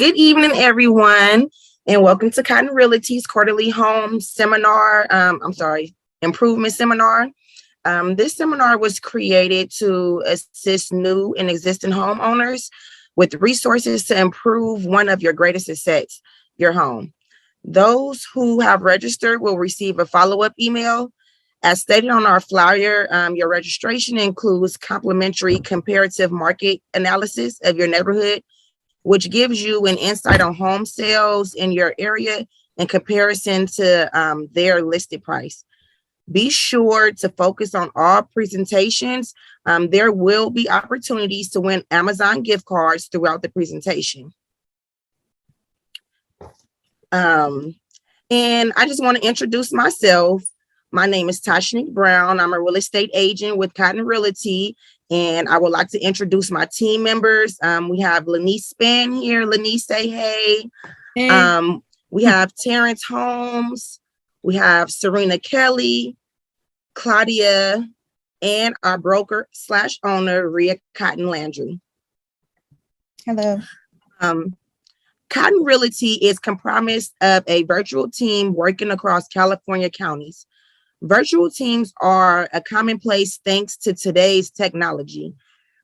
Good evening, everyone, and welcome to Cotton Realty's quarterly home seminar. Improvement seminar. This seminar was created to assist new and existing homeowners with resources to improve one of your greatest assets, your home. Those who have registered will receive a follow-up email. As stated on our flyer, your registration includes complimentary comparative market analysis of your neighborhood, which gives you an insight on home sales in your area in comparison to their listed price. Be sure to focus on all presentations. There will be opportunities to win Amazon gift cards throughout the presentation. And I just want to introduce myself. My name is Tashnik Brown. I'm a real estate agent with Cotton Realty, and I would like to introduce my team members. We have Lanice Span here. Lanice, say hey. Hey. We have Terrence Holmes. We have Serena Kelly, Claudia, and our broker / owner, Rhea Cotton Landry. Hello. Cotton Realty is comprised of a virtual team working across California counties. Virtual teams are a commonplace thanks to today's technology.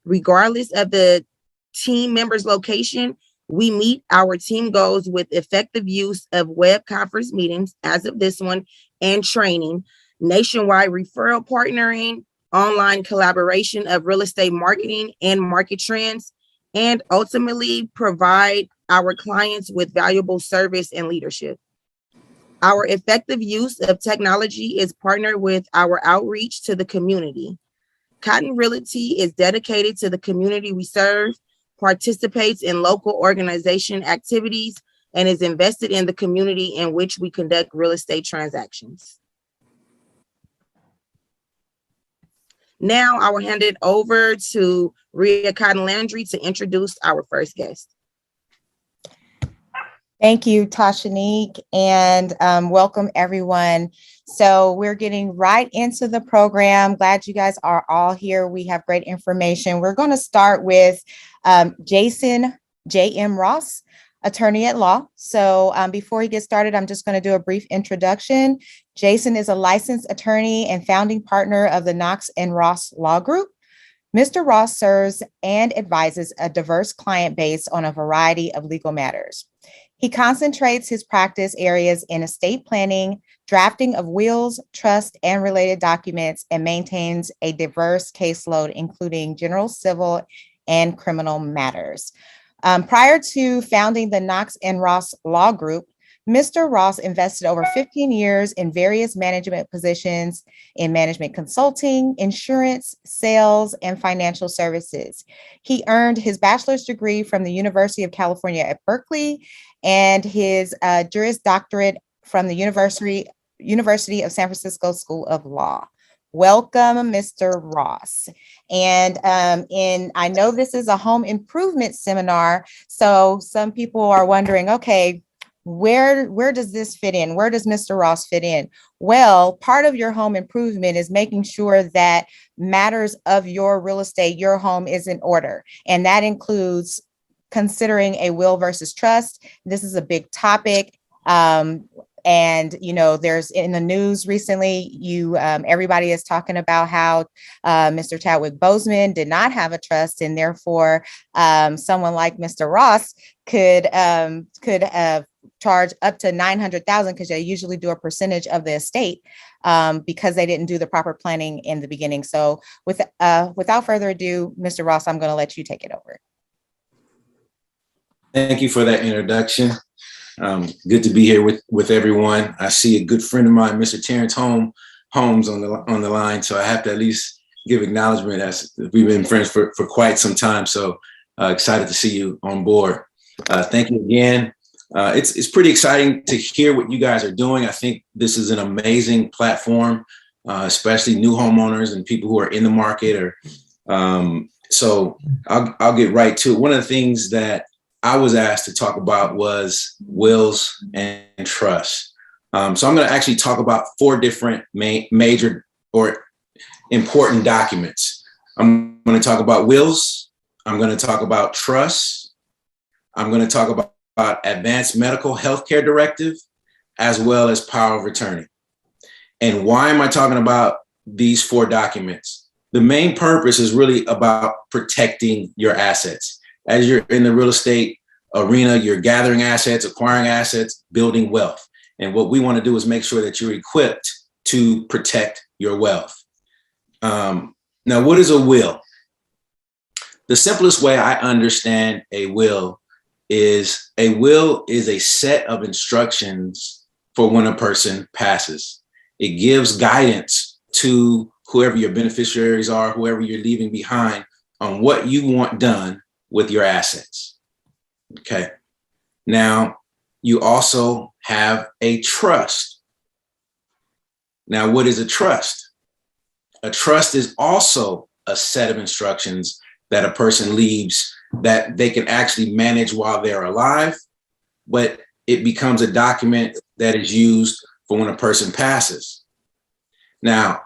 Regardless of the team member's location, we meet our team goals with effective use of web conference meetings, as of this one, and training, nationwide referral partnering, online collaboration of real estate marketing and market trends, and ultimately provide our clients with valuable service and leadership. Our effective use of technology is partnered with our outreach to the community. Cotton Realty is dedicated to the community we serve, participates in local organization activities, and is invested in the community in which we conduct real estate transactions. Now I will hand it over to Rhea Cotton Landry to introduce our first guest. Thank you, Tashanique, and welcome everyone. So we're getting right into the program. Glad you guys are all here. We have great information. We're going to start with Jason J.M. Ross, attorney at law. So before he gets started, I'm just going to do a brief introduction. Jason is a licensed attorney and founding partner of the Knox and Ross Law Group. Mr. Ross serves and advises a diverse client base on a variety of legal matters. He concentrates his practice areas in estate planning, drafting of wills, trust, and related documents, and maintains a diverse caseload, including general civil and criminal matters. Prior to founding the Knox and Ross Law Group, Mr. Ross invested over 15 years in various management positions in management consulting, insurance, sales, and financial services. He earned his bachelor's degree from the University of California at Berkeley and his Juris Doctorate from the University of San Francisco School of Law. Welcome, Mr. Ross. And I know this is a home improvement seminar, so some people are wondering, okay, where does this fit in? Where does Mr. Ross fit in? Well, part of your home improvement is making sure that matters of your real estate, your home is in order. And that includes considering a will versus trust. This is a big topic. And, you know, there's in the news recently, everybody is talking about how Mr. Chadwick Boseman did not have a trust, and therefore someone like Mr. Ross could charge up to $900,000 because they usually do a percentage of the estate because they didn't do the proper planning in the beginning. So without further ado, Mr. Ross, I'm going to let you take it over. Thank you for that introduction. Good to be here with everyone. I see a good friend of mine, Mr. Terrence Holmes on the line, so I have to at least give acknowledgement as we've been friends for quite some time. So excited to see you on board. Thank you again. It's pretty exciting to hear what you guys are doing. I think this is an amazing platform, especially new homeowners and people who are in the market. So I'll get right to it. One of the things that I was asked to talk about was wills and trust. So I'm going to actually talk about 4 different major or important documents. I'm going to talk about wills. I'm going to talk about trust. I'm going to talk about advanced medical healthcare directive, as well as power of attorney. And why am I talking about these 4 documents? The main purpose is really about protecting your assets. As you're in the real estate arena, you're gathering assets, acquiring assets, building wealth. And what we want to do is make sure that you're equipped to protect your wealth. Now, what is a will? The simplest way I understand a will is a set of instructions for when a person passes. It gives guidance to whoever your beneficiaries are, whoever you're leaving behind, on what you want done with your assets. Okay. Now, you also have a trust. Now, what is a trust? A trust is also a set of instructions that a person leaves that they can actually manage while they're alive, but it becomes a document that is used for when a person passes. Now,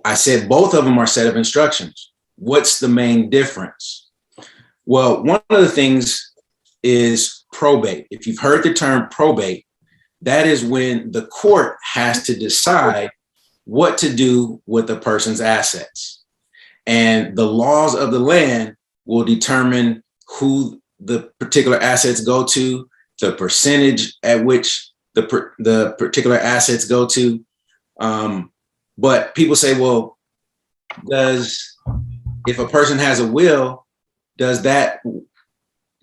I said both of them are set of instructions. What's the main difference? Well, one of the things is probate. If you've heard the term probate, that is when the court has to decide what to do with a person's assets. And the laws of the land will determine who the particular assets go to, the percentage at which the particular assets go to. But people say, well, if a person has a will, does that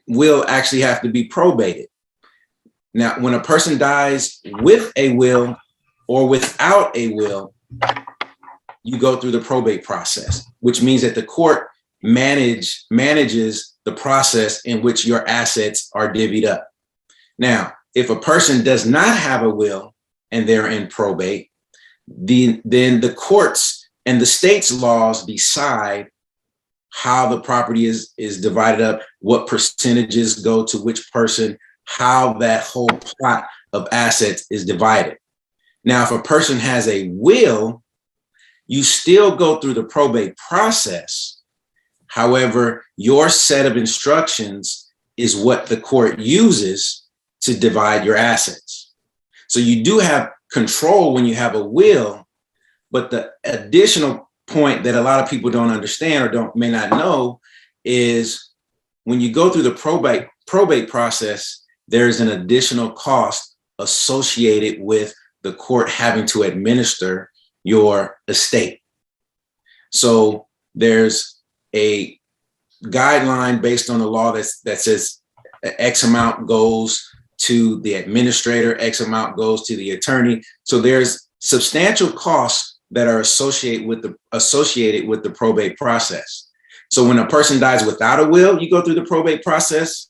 will actually have to be probated? Now, when a person dies with a will or without a will, you go through the probate process, which means that the court manages the process in which your assets are divvied up. Now, if a person does not have a will and they're in probate, then the courts and the state's laws decide how the property is divided up, what percentages go to which person, how that whole plot of assets is divided. Now, if a person has a will, you still go through the probate process. However, your set of instructions is what the court uses to divide your assets. So you do have control when you have a will, but the additional point that a lot of people don't understand or may not know is when you go through the probate process, there's an additional cost associated with the court having to administer your estate. So there's a guideline based on the law that says X amount goes to the administrator, X amount goes to the attorney. So there's substantial costs that are associated with the probate process. So when a person dies without a will, you go through the probate process.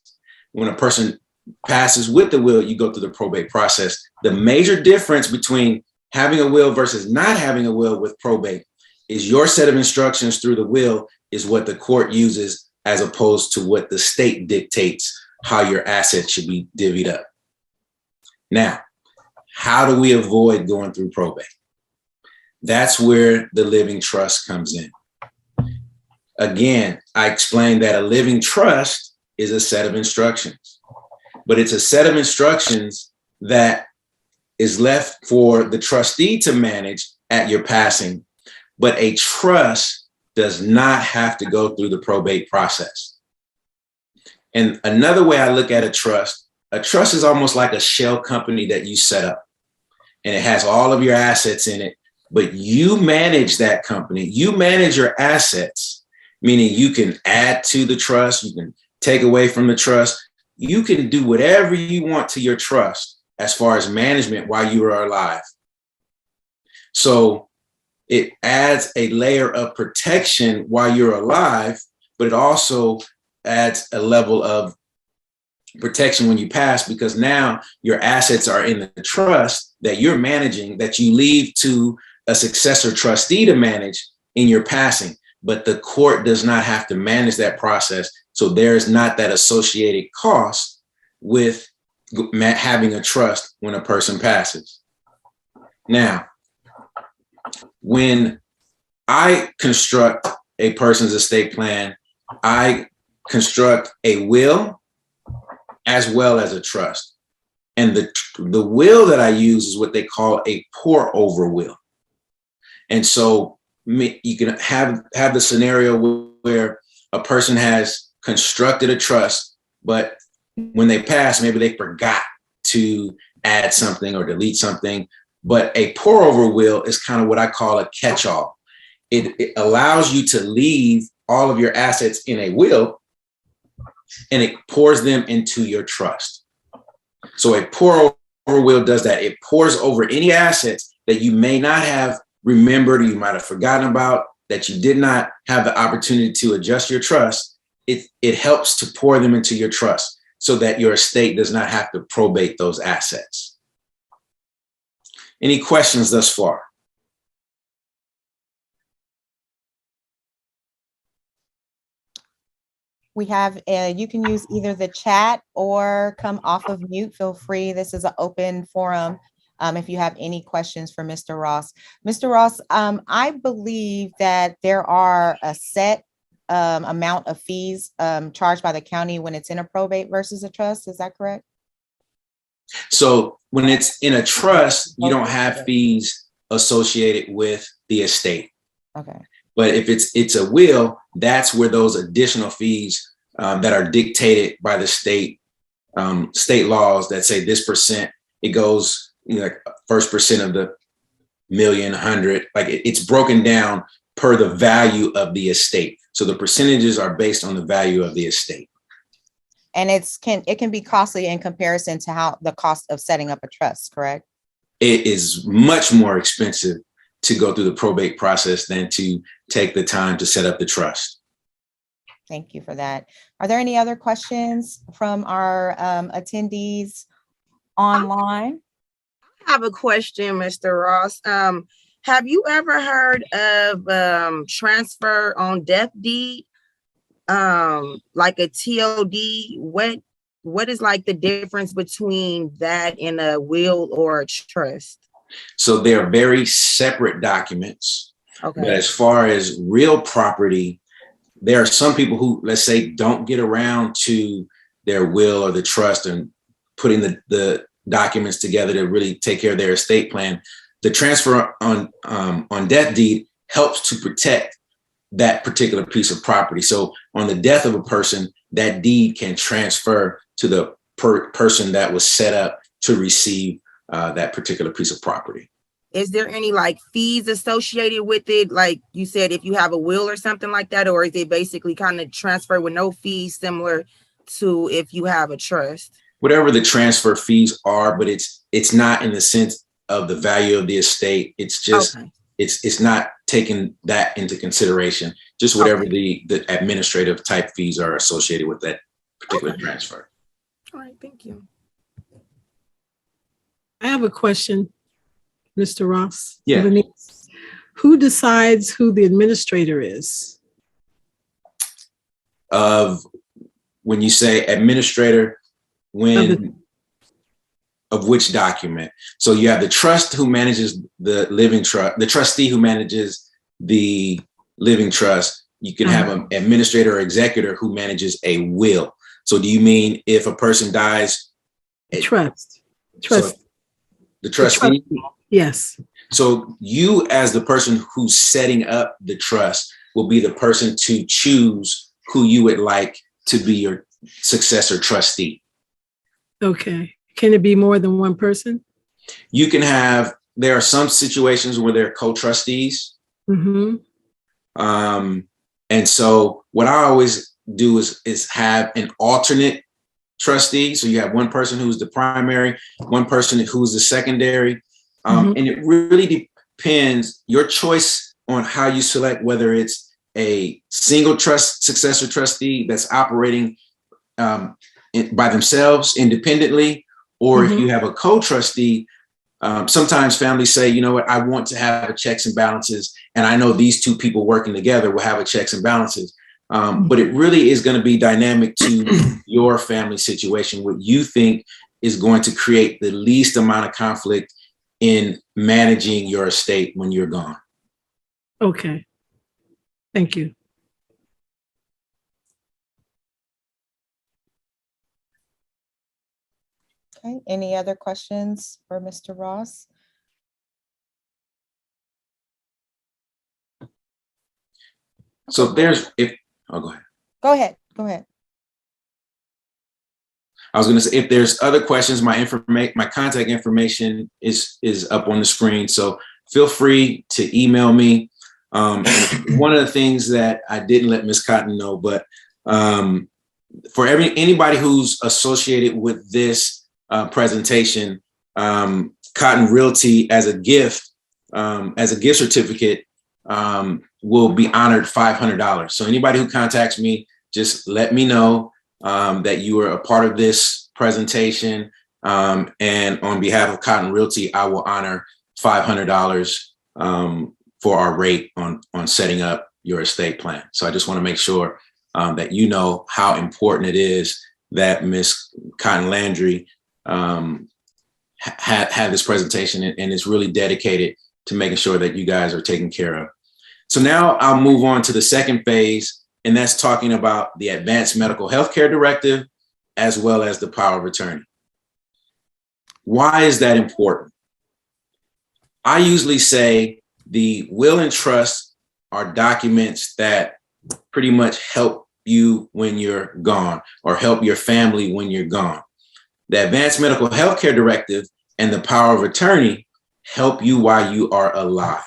When a person passes with the will, you go through the probate process. The major difference between having a will versus not having a will with probate is your set of instructions through the will is what the court uses, as opposed to what the state dictates how your assets should be divvied up. Now, how do we avoid going through probate? That's where the living trust comes in. Again, I explained that a living trust is a set of instructions, but it's a set of instructions that is left for the trustee to manage at your passing, but a trust does not have to go through the probate process. And another way I look at a trust is almost like a shell company that you set up, and it has all of your assets in it, but you manage that company. You manage your assets, meaning you can add to the trust, you can take away from the trust, you can do whatever you want to your trust as far as management while you are alive. So it adds a layer of protection while you're alive, but it also adds a level of protection when you pass, because now your assets are in the trust that you're managing, that you leave to a successor trustee to manage in your passing. But the court does not have to manage that process. So there's not that associated cost with having a trust when a person passes. Now, when I construct a person's estate plan, I construct a will as well as a trust. And the will that I use is what they call a pour over will. And so you can have the scenario where a person has constructed a trust, but when they pass, maybe they forgot to add something or delete something. But a pour over will is kind of what I call a catch-all. It allows you to leave all of your assets in a will, and it pours them into your trust. So a pour over will does that. It pours over any assets that you may not have remembered, or you might have forgotten about, that you did not have the opportunity to adjust your trust. It helps to pour them into your trust so that your estate does not have to probate those assets. Any questions thus far? We have, you can use either the chat or come off of mute. Feel free. This is an open forum. If you have any questions for Mr. Ross. Mr. Ross, I believe that there are a set amount of fees charged by the county when it's in a probate versus a trust. Is that correct? So when it's in a trust, you don't have fees associated with the estate. Okay. But if it's a will, that's where those additional fees that are dictated by the state laws that say this percent, it goes, like first percent of the million, 100, like it's broken down per the value of the estate. So the percentages are based on the value of the estate. And it can be costly in comparison to how the cost of setting up a trust, correct? It is much more expensive to go through the probate process than to take the time to set up the trust. Thank you for that. Are there any other questions from our attendees online? I have a question, Mr. Ross. Have you ever heard of transfer on death deed? Like a TOD? What is like the difference between that and a will or a trust? So they're very separate documents. Okay. But as far as real property, there are some people who, let's say, don't get around to their will or the trust and putting the documents together to really take care of their estate plan. The transfer on death deed helps to protect that particular piece of property. So on the death of a person, that deed can transfer to the person that was set up to receive that particular piece of property. Is there any like fees associated with it? Like you said, if you have a will or something like that, or is it basically kind of transfer with no fees, similar to if you have a trust? Whatever the transfer fees are, but it's not in the sense of the value of the estate. It's just, okay. It's not taking that into consideration, just whatever the administrative type fees are associated with that particular transfer. All right, thank you. I have a question, Mr. Ross. Yeah. Who decides who the administrator is? When you say administrator, of which document? So you have the trust who manages the living trust, the trustee who manages the living trust. You can have an administrator or executor who manages a will. So do you mean if a person dies? Trust. So the trustee? Yes. So you, as the person who's setting up the trust, will be the person to choose who you would like to be your successor trustee. Okay. Can it be more than one person? You can have, there are some situations where they're co-trustees. Mm-hmm. And so what I always do is have an alternate trustee. So you have one person who's the primary, one person who's the secondary. And it really depends your choice on how you select, whether it's a single successor trustee that's operating by themselves independently, or if you have a co-trustee. Sometimes families say, you know what, I want to have a checks and balances, and I know these two people working together will have a checks and balances. But it really is going to be dynamic to your family situation, what you think is going to create the least amount of conflict in managing your estate when you're gone. Okay. Thank you. Okay, any other questions for Mr. Ross? So there's, go ahead. Go ahead, go ahead. I was going to say, if there's other questions, my contact information is up on the screen. So feel free to email me. And one of the things that I didn't let Ms. Cotton know, but for anybody who's associated with this presentation, Cotton Realty as a gift certificate will be honored $500. So anybody who contacts me, just let me know that you are a part of this presentation. And on behalf of Cotton Realty, I will honor $500 for our rate on setting up your estate plan. So I just want to make sure that you know how important it is that Ms. Cotton Landry had this presentation and is really dedicated to making sure that you guys are taken care of. So now I'll move on to the second phase, and that's talking about the Advanced Medical Healthcare Directive, as well as the power of attorney. Why is that important? I usually say the will and trust are documents that pretty much help you when you're gone, or help your family when you're gone. The Advanced Medical Healthcare Directive and the power of attorney help you while you are alive.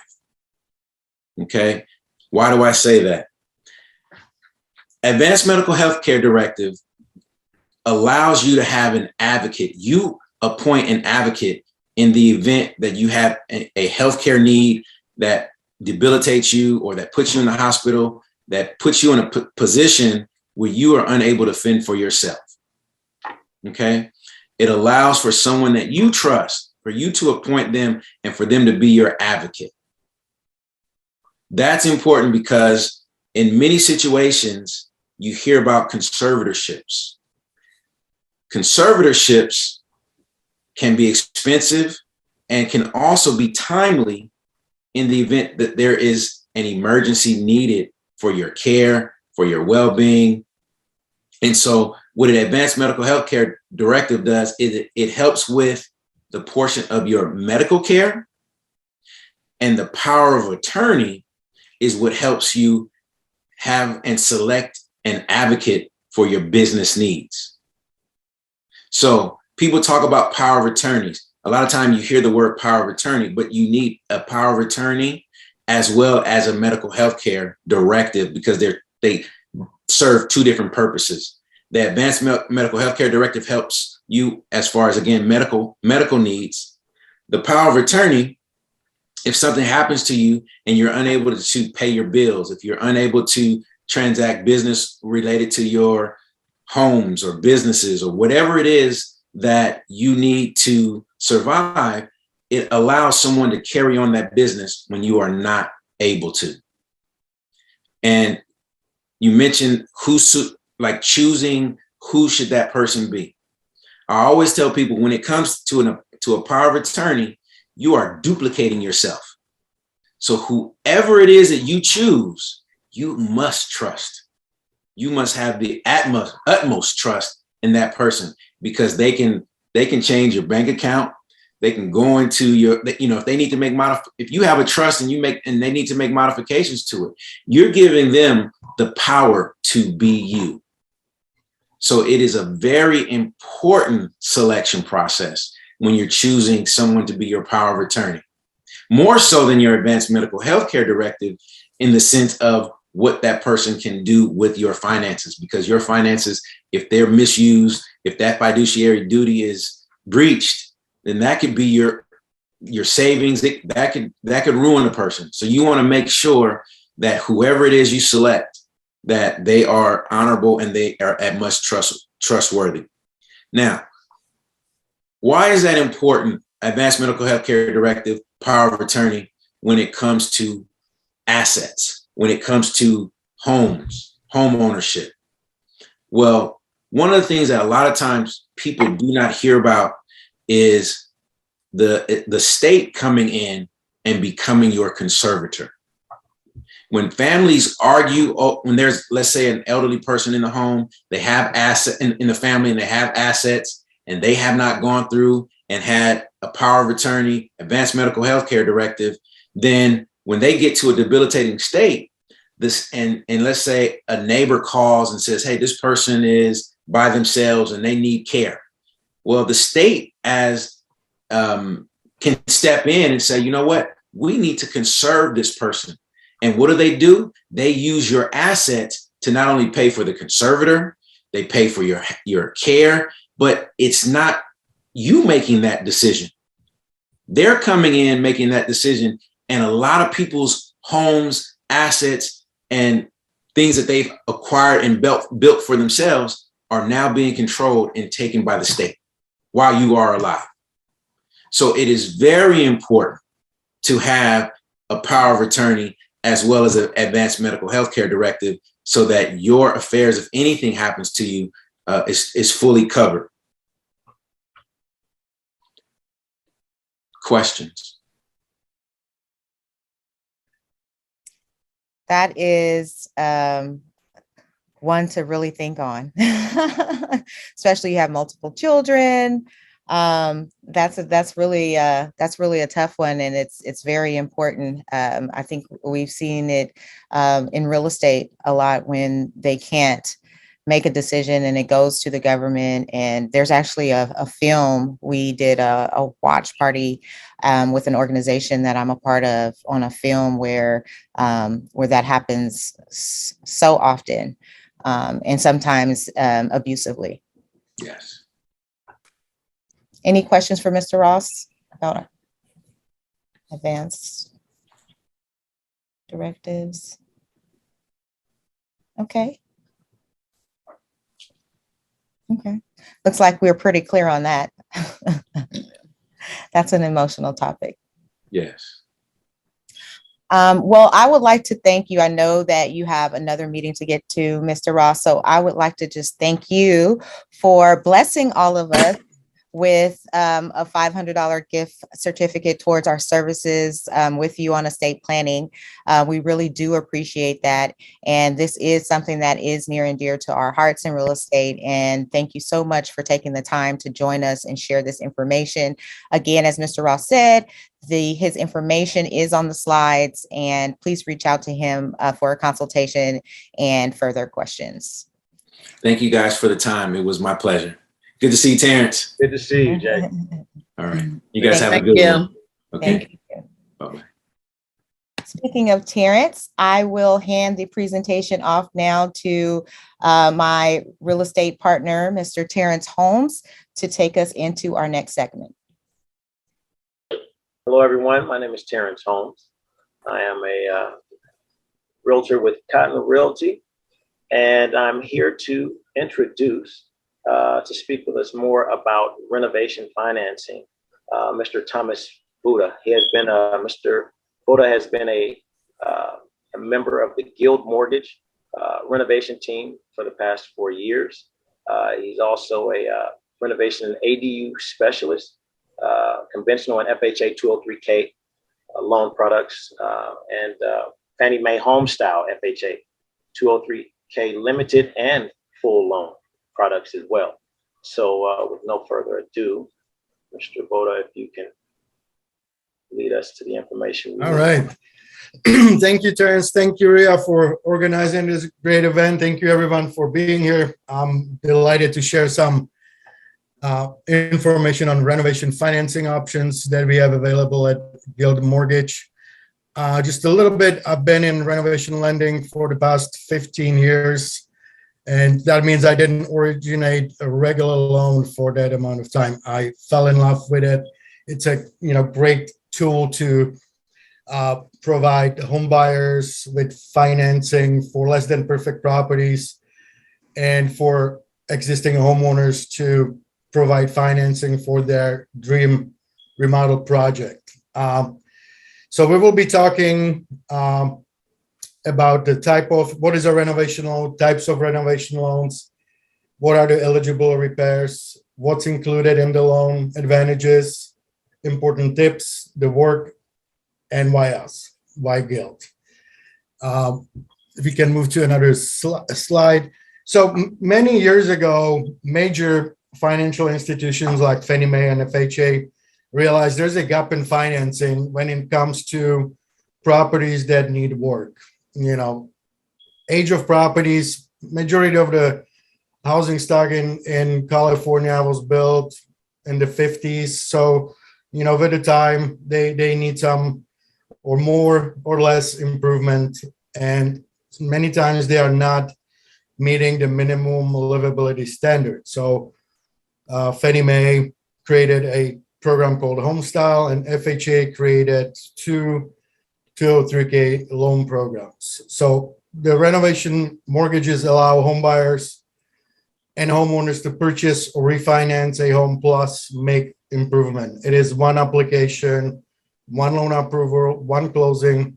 Okay, why do I say that? Advanced Medical Healthcare Directive allows you to have an advocate. You appoint an advocate in the event that you have a healthcare need that debilitates you, or that puts you in the hospital, that puts you in a position where you are unable to fend for yourself. Okay, it allows for someone that you trust, for you to appoint them and for them to be your advocate. That's important because in many situations, you hear about conservatorships. Conservatorships can be expensive and can also be timely in the event that there is an emergency needed for your care, for your well-being. And so what an Advanced Medical Healthcare Directive does is it helps with the portion of your medical care, and the power of attorney is what helps you have and select an advocate for your business needs. So people talk about power of attorneys. A lot of times you hear the word power of attorney, but you need a power of attorney as well as a medical healthcare directive, because they serve two different purposes. The Advanced Medical Healthcare Directive helps you as far as, again, medical needs. The power of attorney, if something happens to you and you're unable to pay your bills, if you're unable to transact business related to your homes or businesses or whatever it is that you need to survive, it allows someone to carry on that business when you are not able to. And you mentioned choosing who should that person be. I always tell people, when it comes to a power of attorney, you are duplicating yourself. So whoever it is that you choose, you must trust. You must have the utmost trust in that person, because they can change your bank account. They can go into if they need to if you have a trust and they need to make modifications to it, you're giving them the power to be you. So it is a very important selection process when you're choosing someone to be your power of attorney, more so than your Advanced Medical Healthcare Directive, in the sense of what that person can do with your finances. Because your finances, if they're misused, if that fiduciary duty is breached, then that could be your savings. That could ruin a person. So you want to make sure that whoever it is you select, that they are honorable and they are at much trustworthy. Now, why is that important? Advanced Medical Healthcare Directive, power of attorney, when it comes to assets, when it comes to homes, home ownership. Well, one of the things that a lot of times people do not hear about is the state coming in and becoming your conservator. When families argue, when there's, let's say, an elderly person in the home, they have assets in the family and they have assets, and they have not gone through and had a power of attorney, advanced medical health care directive, then when they get to a debilitating state, and let's say a neighbor calls and says, hey, this person is by themselves and they need care. Well, the state can step in and say, you know what, we need to conserve this person. And what do? They use your assets to not only pay for the conservator, they pay for your care, but it's not you making that decision. They're coming in, making that decision. And a lot of people's homes, assets, and things that they've acquired and built for themselves are now being controlled and taken by the state while you are alive. So it is very important to have a power of attorney as well as an advanced medical health care directive so that your affairs, if anything happens to you, is fully covered. Questions? That is one to really think on, especially you have multiple children. That's really a tough one, and it's very important. I think we've seen it in real estate a lot when they can't make a decision and it goes to the government. And there's actually a film we did a watch party with an organization that I'm a part of on a film where that happens so often and sometimes abusively. Yes. Any questions for Mr. Ross about advanced directives? Okay. Okay. Looks like we're pretty clear on that. That's an emotional topic. Yes. Well, I would like to thank you. I know that you have another meeting to get to, Mr. Ross. So I would like to just thank you for blessing all of us with a $500 gift certificate towards our services with you on estate planning. We really do appreciate that. And this is something that is near and dear to our hearts in real estate. And thank you so much for taking the time to join us and share this information. Again, as Mr. Ross said, his information is on the slides, and please reach out to him for a consultation and further questions. Thank you guys for the time. It was my pleasure. Good to see you, Terrence. Good to see you, Jay. All right. You guys have a Thank good you. one. Okay. Thank you. Bye-bye. Speaking of Terrence, I will hand the presentation off now to my real estate partner, Mr. Terrence Holmes, to take us into our next segment. Hello, everyone. My name is Terrence Holmes. I am a realtor with Cotton Realty, and I'm here to introduce, to speak with us more about renovation financing, Mr. Thomas Buddha. Mr. Buddha has been a member of the Guild Mortgage renovation team for the past 4 years. He's also a renovation and ADU specialist, conventional and FHA 203K loan products, and Fannie Mae home style FHA 203K limited and full loan products as well. So with no further ado, Mr. Boda, if you can lead us to the information. All right. Thank you, Terrence. Thank you, Ria, for organizing this great event. Thank you, everyone, for being here. I'm delighted to share some information on renovation financing options that we have available at Guild Mortgage. Just a little bit, I've been in renovation lending for the past 15 years, and that means I didn't originate a regular loan for that amount of time. I fell in love with it. It's a great tool to provide home buyers with financing for less than perfect properties, and for existing homeowners to provide financing for their dream remodel project. So we will be talking about the type of, what is a renovation loan, types of renovation loans, what are the eligible repairs, what's included in the loan, advantages, important tips, the work, and why us, why Guild. If we can move to another slide. So many years ago, major financial institutions like Fannie Mae and FHA realize there's a gap in financing when it comes to properties that need work. You know, age of properties, majority of the housing stock in California was built in the 50s. So, you know, with the time, they need some or more or less improvement. And many times they are not meeting the minimum livability standard. So Fannie Mae created a program called Homestyle, and FHA created two 203K loan programs. So the renovation mortgages allow home buyers and homeowners to purchase or refinance a home plus make improvement. It is one application, one loan approval, one closing,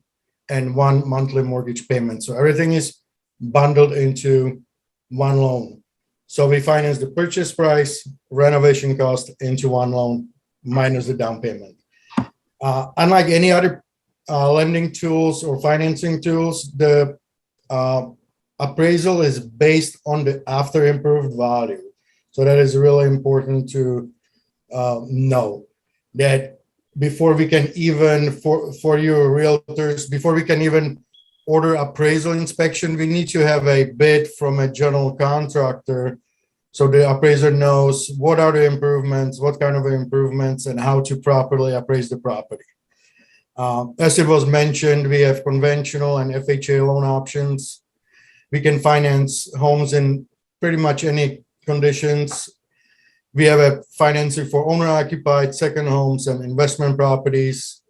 and one monthly mortgage payment. So everything is bundled into one loan. So we finance the purchase price, renovation cost into one loan minus the down payment. Unlike any other lending tools or financing tools, the appraisal is based on the after improved value. So that is really important to know that before we can even, for you realtors, before we can even order appraisal inspection, we need to have a bid from a general contractor. So the appraiser knows what are the improvements, what kind of improvements, and how to properly appraise the property. As it was mentioned, we have conventional and FHA loan options. We can finance homes in pretty much any conditions. We have a financing for owner-occupied second homes and investment properties,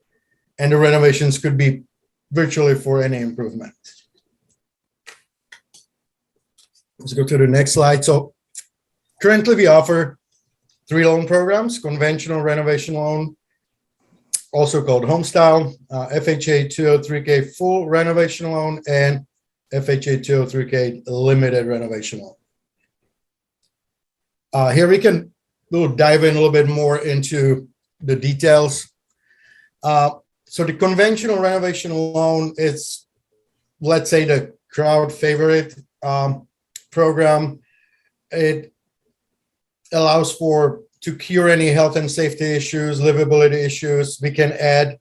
and the renovations could be virtually for any improvement. Let's go to the next slide. So currently we offer 3 loan programs: conventional renovation loan, also called Homestyle, FHA 203K full renovation loan, and FHA 203K limited renovation loan. Here we'll dive in a little bit more into the details. So the conventional renovation loan is, let's say, the crowd favorite program. It allows to cure any health and safety issues, livability issues. We can add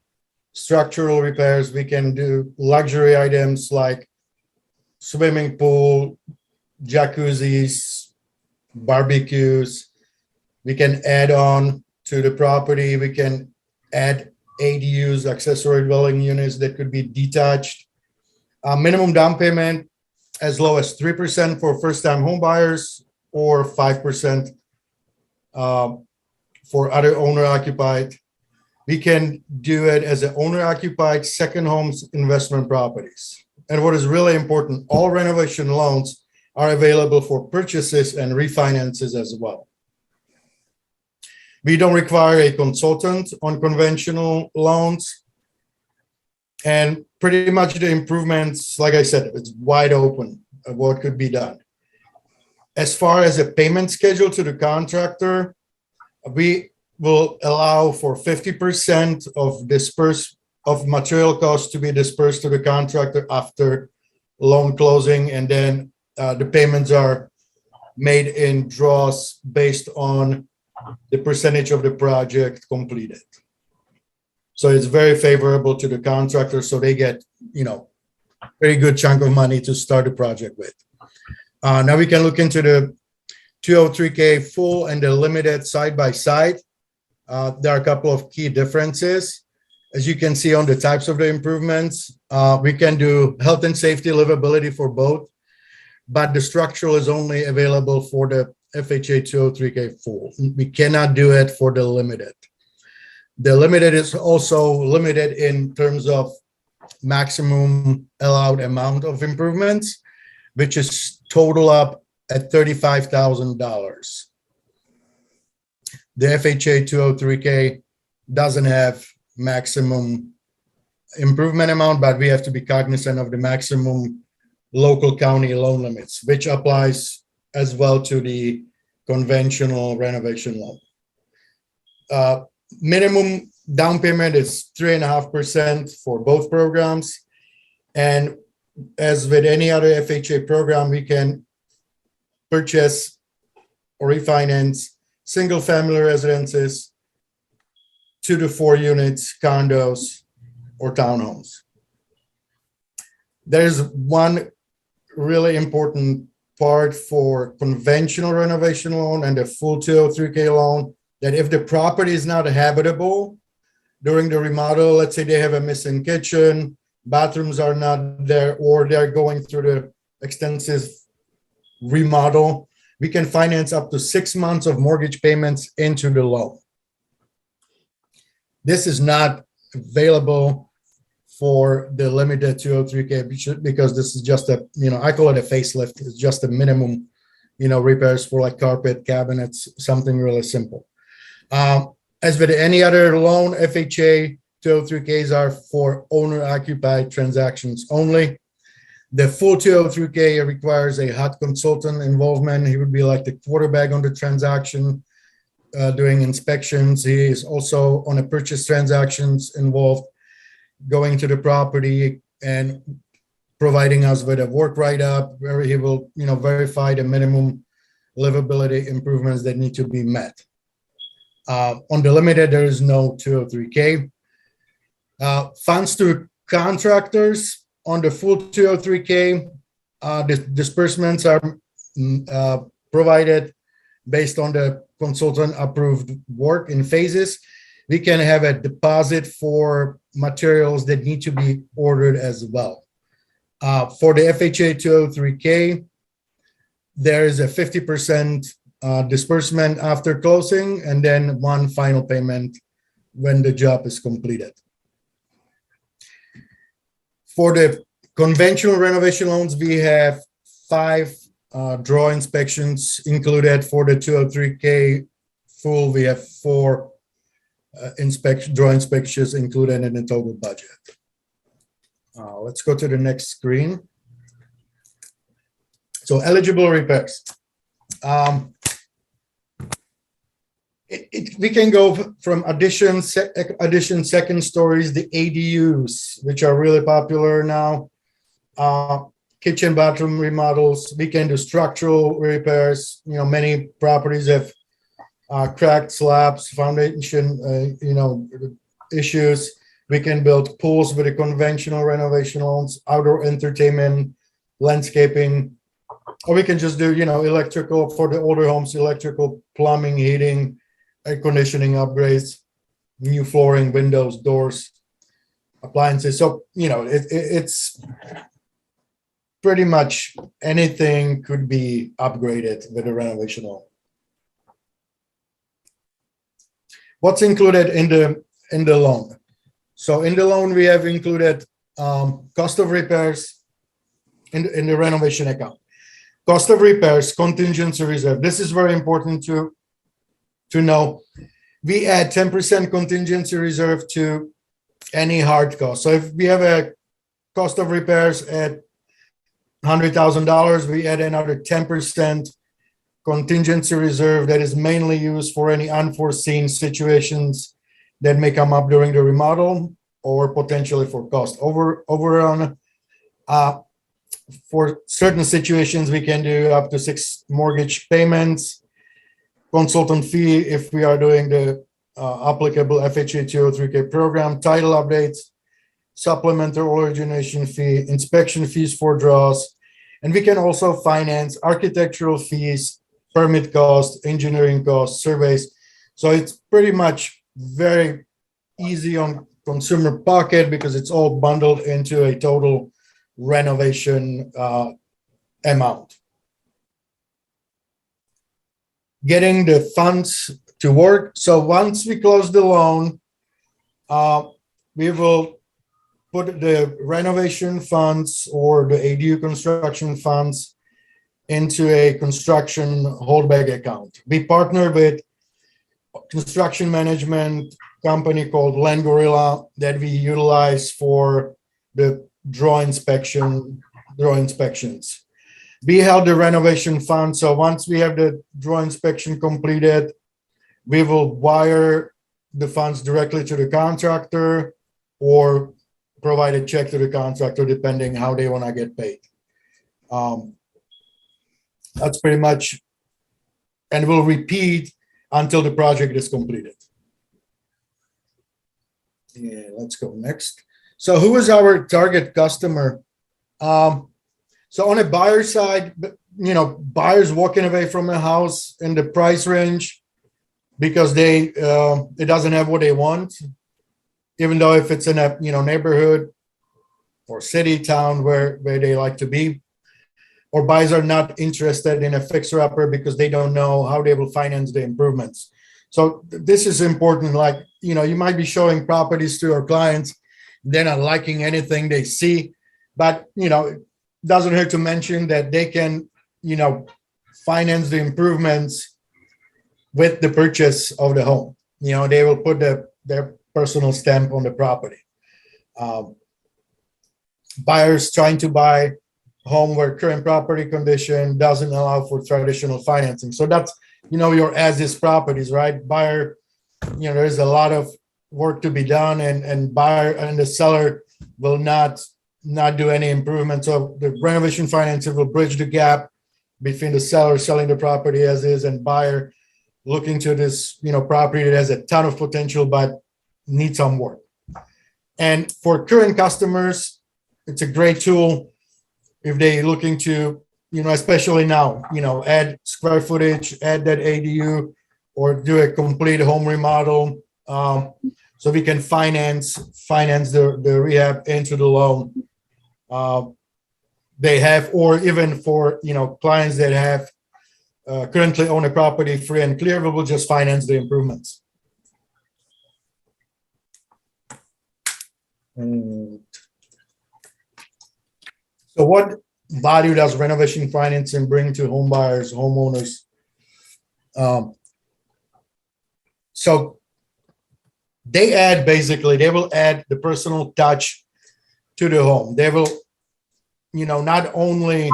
structural repairs. We can do luxury items like swimming pool, jacuzzis, barbecues. We can add on to the property. We can add ADUs, accessory dwelling units that could be detached. Minimum down payment as low as 3% for first-time home buyers, or 5% for other owner-occupied. We can do it as an owner-occupied second homes investment properties. And what is really important, all renovation loans are available for purchases and refinances as well. We don't require a consultant on conventional loans. And pretty much the improvements, like I said, it's wide open of what could be done. As far as a payment schedule to the contractor, we will allow for 50% of material costs to be dispersed to the contractor after loan closing, and then the payments are made in draws based on the percentage of the project completed. So it's very favorable to the contractor, so they get, very good chunk of money to start the project with. Now we can look into the 203K full and the limited side by side. There are a couple of key differences. As you can see on the types of the improvements, we can do health and safety livability for both, but the structural is only available for the FHA 203K full. We cannot do it for the limited. The limited is also limited in terms of maximum allowed amount of improvements, which is total up at $35,000. The FHA 203K doesn't have maximum improvement amount, but we have to be cognizant of the maximum local county loan limits, which applies as well to the conventional renovation loan. Minimum down payment is 3.5% for both programs. And as with any other FHA program, we can purchase or refinance single-family residences, 2 to 4 units, condos, or townhomes. There's one really important part for conventional renovation loan and the full 203K loan, that if the property is not habitable during the remodel, let's say they have a missing kitchen, bathrooms are not there, or they're going through the extensive remodel, we can finance up to 6 months of mortgage payments into the loan. This is not available for the limited 203K because this is just a, I call it a facelift. It's just a minimum, repairs for like carpet, cabinets, something really simple. As with any other loan, FHA 203Ks are for owner-occupied transactions only. The full 203K requires a HUD consultant involvement. He would be like the quarterback on the transaction, doing inspections. He is also on a purchase transactions involved, going to the property and providing us with a work write-up where he will, verify the minimum livability improvements that need to be met. On the limited, there is no 203K. Funds to contractors on the full 203K, the disbursements are provided based on the consultant approved work in phases. We can have a deposit for materials that need to be ordered as well. For the FHA 203K, there is a 50% disbursement after closing, and then one final payment when the job is completed. For the conventional renovation loans, we have 5 draw inspections included. For the 203K full, we have 4 draw inspections included in the total budget. Let's go to the next screen. So eligible repairs. We can go from addition, second stories, the ADUs, which are really popular now. Kitchen, bathroom remodels. We can do structural repairs. Many properties have cracked slabs, foundation, issues. We can build pools with the conventional renovation loans, outdoor entertainment, landscaping, or we can just do, electrical for the older homes, electrical, plumbing, heating, air conditioning upgrades, new flooring, windows, doors, appliances. So, it's pretty much anything could be upgraded with a renovation loan. What's included in the loan? So in the loan, we have included cost of repairs in the renovation account. Cost of repairs, contingency reserve. This is very important to know. We add 10% contingency reserve to any hard cost. So if we have a cost of repairs at $100,000, we add another 10% contingency reserve that is mainly used for any unforeseen situations that may come up during the remodel or potentially for cost overrun. For certain situations, we can do up to 6 mortgage payments, consultant fee if we are doing the applicable FHA 203K program, title updates, supplemental origination fee, inspection fees for draws, and we can also finance architectural fees, permit costs, engineering costs, surveys. So it's pretty much very easy on consumer pocket because it's all bundled into a total renovation amount. Getting the funds to work. So once we close the loan, we will put the renovation funds or the ADU construction funds into a construction holdback account. We partner with construction management company called Land Gorilla that we utilize for the draw inspections. We held the renovation fund. So once we have the draw inspection completed, we will wire the funds directly to the contractor or provide a check to the contractor depending how they want to get paid. That's pretty much, and we'll repeat until the project is completed. Yeah, let's go next. So who is our target customer? So on a buyer side, buyers walking away from a house in the price range because it doesn't have what they want, even though if it's in a neighborhood or city town where they like to be, or buyers are not interested in a fixer-upper because they don't know how they will finance the improvements. So this is important. Like, you might be showing properties to our clients, they're not liking anything they see, but it doesn't hurt to mention that they can finance the improvements with the purchase of the home. They will put their personal stamp on the property. Buyers trying to buy home where current property condition doesn't allow for traditional financing. So that's, your as-is properties, right? Buyer, there's a lot of work to be done, and buyer and the seller will not do any improvement. So the renovation financing will bridge the gap between the seller selling the property as is and buyer looking to this, property that has a ton of potential but needs some work. And for current customers, it's a great tool if they're looking to, especially now, add square footage, add that ADU, or do a complete home remodel. So we can finance the rehab into the loan they have, or even for clients that have currently own a property free and clear, we will just finance the improvements. And so what value does renovation financing bring to home buyers, homeowners? So they will add the personal touch to the home. They will, not only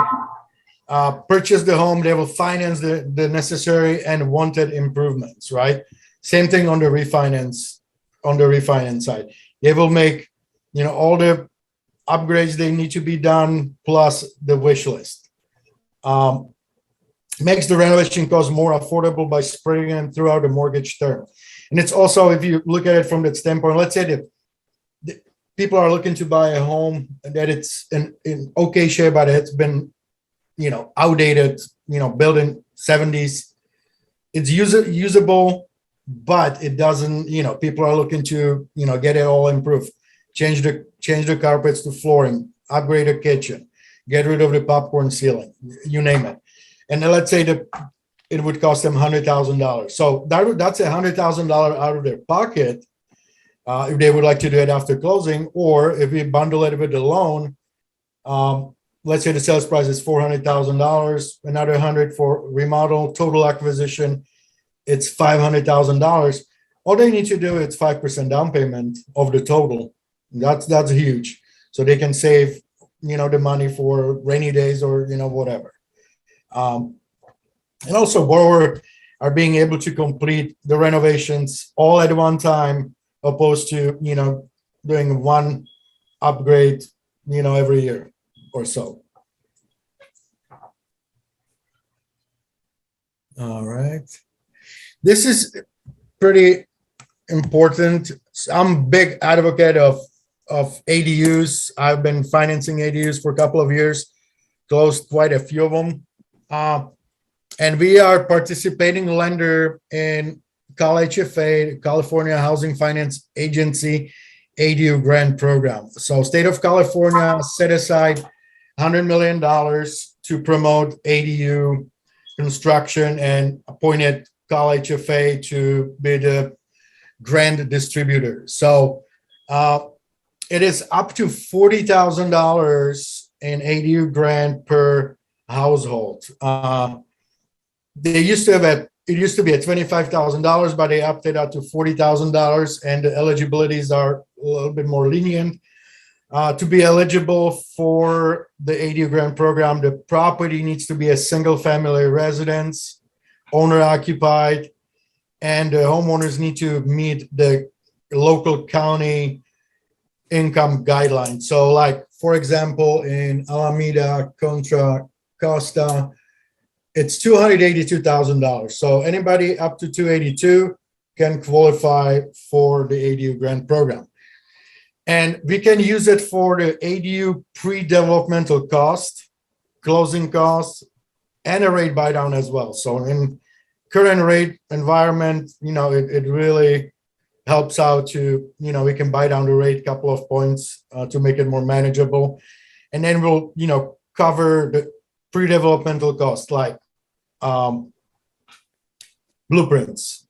purchase the home, they will finance the necessary and wanted improvements, right? Same thing on the refinance side. They will make, all the upgrades they need to be done plus the wish list. Makes the renovation cost more affordable by spreading them throughout the mortgage term. And it's also, if you look at it from that standpoint, let's say that people are looking to buy a home that it's in okay shape, but it's been, outdated, built in 70s. It's usable, but it doesn't, people are looking to, get it all improved. Change the carpets to flooring, upgrade the kitchen, get rid of the popcorn ceiling, you name it. And then let's say that it would cost them $100,000. So that's $100,000 out of their pocket if they would like to do it after closing, or if we bundle it with the loan. Let's say the sales price is $400,000, another 100 for remodel, total acquisition, it's $500,000. All they need to do is 5% down payment of the total. That's huge. So they can save, the money for rainy days or, whatever. And also borrower are being able to complete the renovations all at one time, opposed to, doing one upgrade, every year or so. All right. This is pretty important. I'm a big advocate of ADUs. I've been financing ADUs for a couple of years, closed quite a few of them. And we are participating lender in CalHFA, California Housing Finance Agency ADU grant program. So state of California set aside $100 million to promote ADU construction and appointed CalHFA to be the grant distributor. So it is up to $40,000 in ADU grant per household. It used to be at $25,000, but they upped it up to $40,000, and the eligibilities are a little bit more lenient. To be eligible for the ADU grant program, the property needs to be a single family residence, owner occupied, and the homeowners need to meet the local county income guidelines. So like, for example, in Alameda, Contra Costa, it's $282,000. So anybody up to 282 can qualify for the ADU grant program. And we can use it for the ADU pre-developmental cost, closing costs, and a rate buy down as well. So in current rate environment, it really helps out to, we can buy down the rate a couple of points to make it more manageable. And then we'll, cover the pre-developmental costs like blueprints,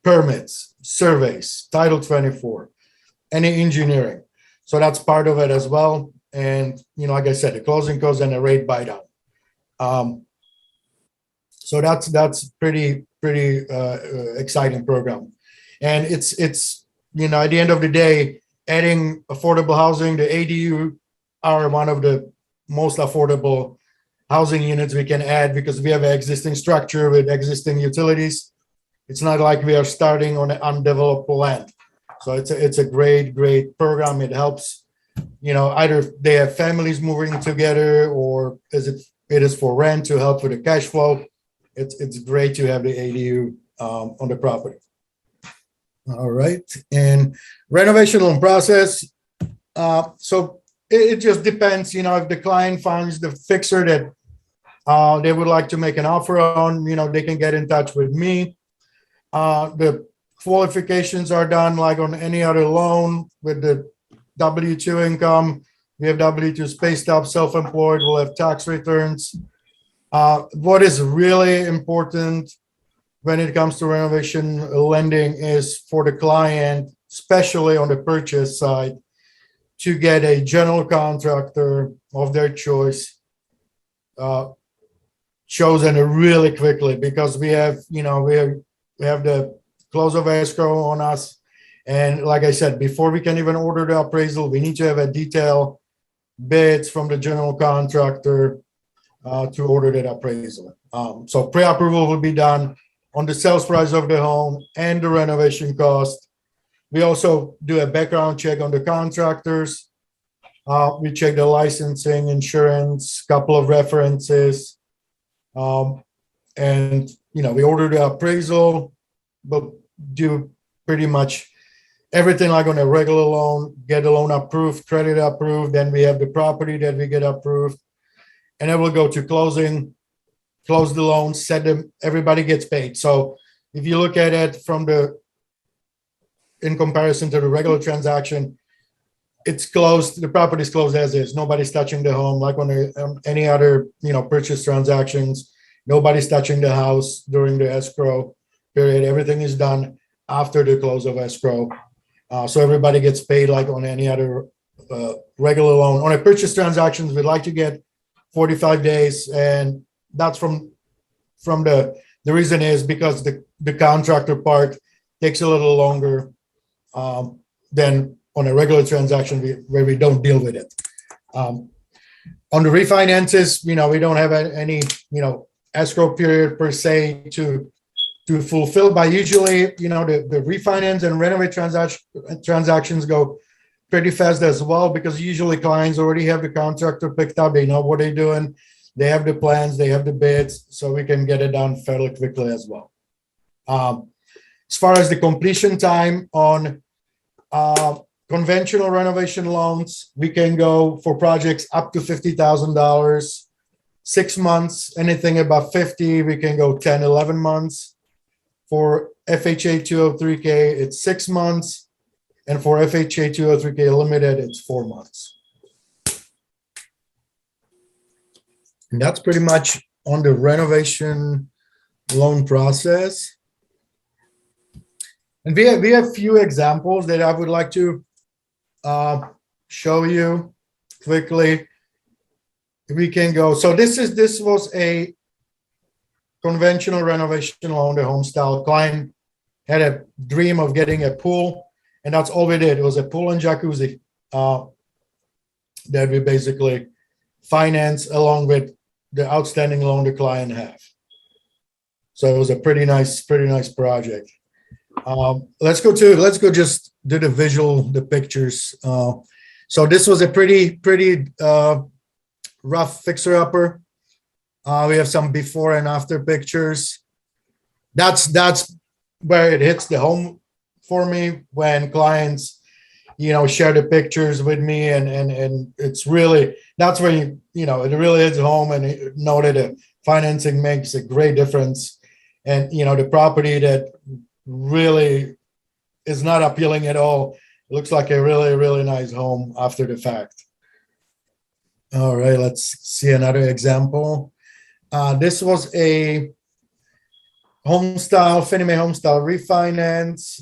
permits, surveys, Title 24, any engineering. So that's part of it as well. And, like I said, the closing costs and the rate buy down. So that's pretty exciting program. And it's at the end of the day, adding affordable housing, the ADU are one of the most affordable housing units we can add because we have an existing structure with existing utilities. It's not like we are starting on an undeveloped land. So it's a great program. It helps, either they have families moving together or it is for rent to help with the cash flow. It's great to have the ADU on the property. All right, and renovation loan process. So it just depends, if the client finds the fixer that they would like to make an offer on, they can get in touch with me. The qualifications are done like on any other loan with the W-2 income. We have W-2 spaced up, self-employed, we'll have tax returns. What is really important when it comes to renovation lending is for the client, especially on the purchase side, to get a general contractor of their choice chosen really quickly because we have the close of escrow on us. And like I said, before we can even order the appraisal, we need to have a detailed bids from the general contractor to order that appraisal. So pre-approval will be done on the sales price of the home and the renovation cost. We also do a background check on the contractors. We check the licensing, insurance, couple of references. And, we order the appraisal, but do pretty much everything like on a regular loan, get the loan approved, credit approved, then we have the property that we get approved. And then we'll go to closing, close the loan, set them, everybody gets paid. So if you look at it in comparison to the regular transaction, it's closed, the property is closed as is. Nobody's touching the home like on any other, purchase transactions. Nobody's touching the house during the escrow period. Everything is done after the close of escrow. So everybody gets paid like on any other regular loan. On a purchase transactions, we'd like to get 45 days, and that's from the reason is because the contractor part takes a little longer than on a regular transaction where we don't deal with it. On the refinances, we don't have any escrow period per se to fulfill, but usually the refinance and renovate transactions go pretty fast as well because usually clients already have the contractor picked up, they know what they're doing, they have the plans, they have the bids, so we can get it done fairly quickly as well. As far as the completion time on conventional renovation loans, we can go for projects up to $50,000, 6 months. Anything above 50, we can go 10, 11 months. For FHA 203K, it's 6 months. And for FHA 203K Limited, it's 4 months. And that's pretty much on the renovation loan process. And we have a few examples that I would like to show you quickly. We can go. So this was a conventional renovation loan, the home style. Client had a dream of getting a pool, and that's all we did. It was a pool and jacuzzi that we basically financed along with the outstanding loan the client have. So it was a pretty nice project. Let's go just do the pictures. So this was a pretty rough fixer upper. We have some before and after pictures. That's where it hits the home for me when clients, share the pictures with me, and it's really, that's where it really hits home, and know that the financing makes a great difference. And the property that really is not appealing at all, it looks like a really, really nice home after the fact. All right, let's see another example. This was a Fannie Mae home style refinance.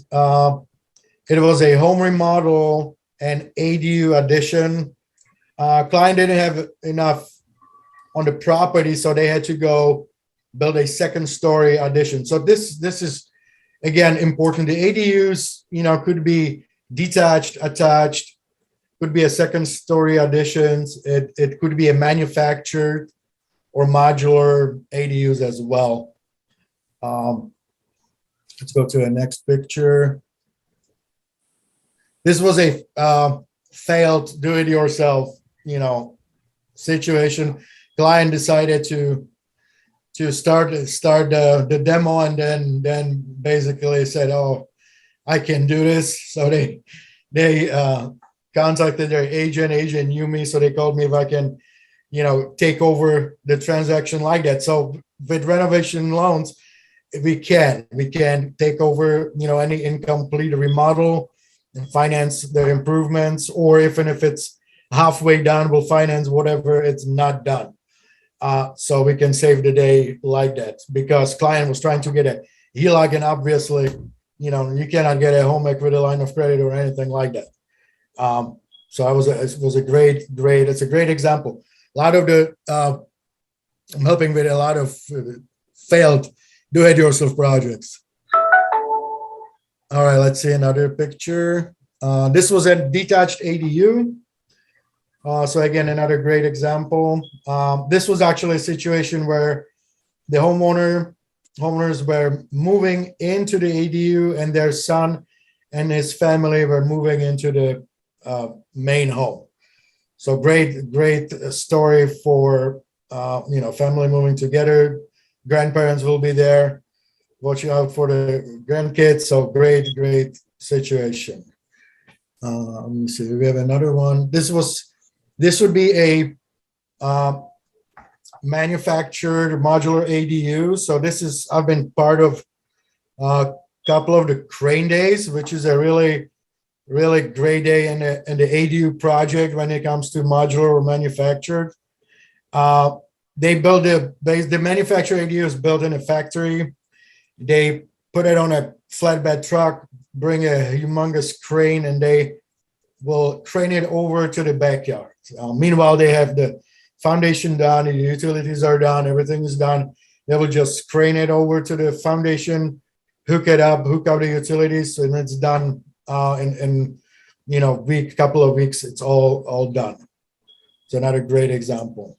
It was a home remodel and ADU addition. Client didn't have enough on the property, so they had to go build a second story addition. So this is, again, important. The ADUs, could be detached, attached, could be a second story additions. It could be a manufactured or modular ADUs as well. Let's go to the next picture. This was a failed do-it-yourself, situation. Client decided to start the demo, and then basically said, "Oh, I can do this." So they contacted their agent. Agent knew me, so they called me if I can, take over the transaction like that. So with renovation loans, we can take over, any incomplete remodel and finance the improvements, or even if it's halfway done, we'll finance whatever it's not done. So we can save the day like that, because client was trying to get a HELOC, and obviously, you cannot get a home equity line of credit or anything like that. So it was a great, it's a great example. A lot of the, I'm helping with a lot of failed do-it-yourself projects. All right, let's see another picture. This was a detached ADU. So again, another great example. This was actually a situation where the homeowners were moving into the ADU, and their son and his family were moving into the main home. So great story for family moving together. Grandparents will be there watching out for the grandkids. So great situation. Let me see. We have another one. This would be a manufactured modular ADU. So I've been part of a couple of the crane days, which is a really great day in the ADU project when it comes to modular or manufactured. They build the manufactured ADU is built in a factory. They put it on a flatbed truck, bring a humongous crane, and they will crane it over to the backyard. Meanwhile, they have the foundation done, the utilities are done, everything is done. They will just crane it over to the foundation, hook up the utilities, and it's done in couple of weeks. It's all done. It's another great example.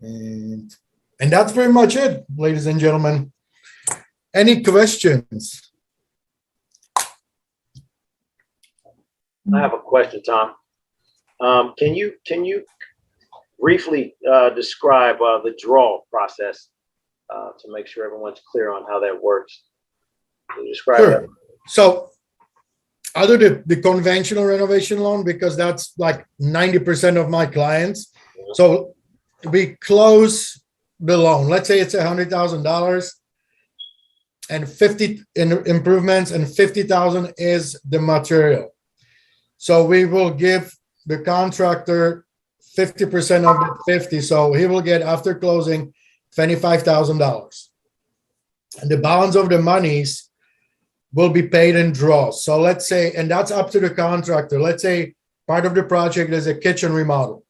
And that's pretty much it, ladies and gentlemen. Any questions? I have a question, Tom. Can you briefly describe the draw process to make sure everyone's clear on how that works? Can you describe Sure. that? So I'll do the conventional renovation loan, because that's like 90% of my clients. So we close the loan. Let's say it's $100,000 and 50 in improvements, and 50,000 is the material. So we will give the contractor 50% of the 50. So he will get, after closing, $25,000. And the balance of the monies will be paid in draws. So let's say, and that's up to the contractor. Let's say part of the project is a kitchen remodel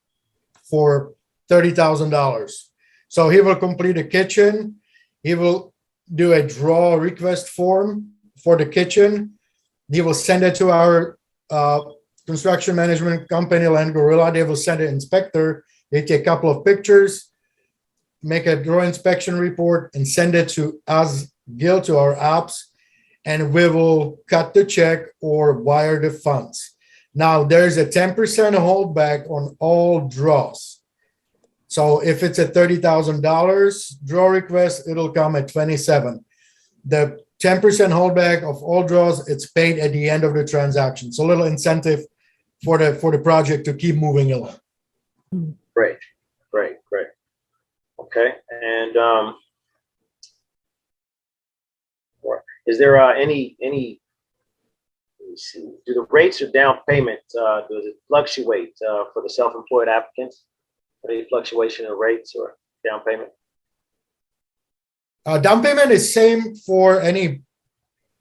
for $30,000. So he will complete a kitchen. He will do a draw request form for the kitchen. He will send it to our construction management company, Land Gorilla. They will send an inspector. They take a couple of pictures, make a draw inspection report, and send it to us, Gil, to our apps, and we will cut the check or wire the funds. Now, there's a 10% holdback on all draws. So if it's at $30,000 draw request, it'll come at 27. The 10% holdback of all draws, it's paid at the end of the transaction. So a little incentive for the project to keep moving along. Great. Okay, and is there any? Let me see. Do the rates of down payment does it fluctuate for the self-employed applicants? Any fluctuation in rates or down payment? Down payment is same for any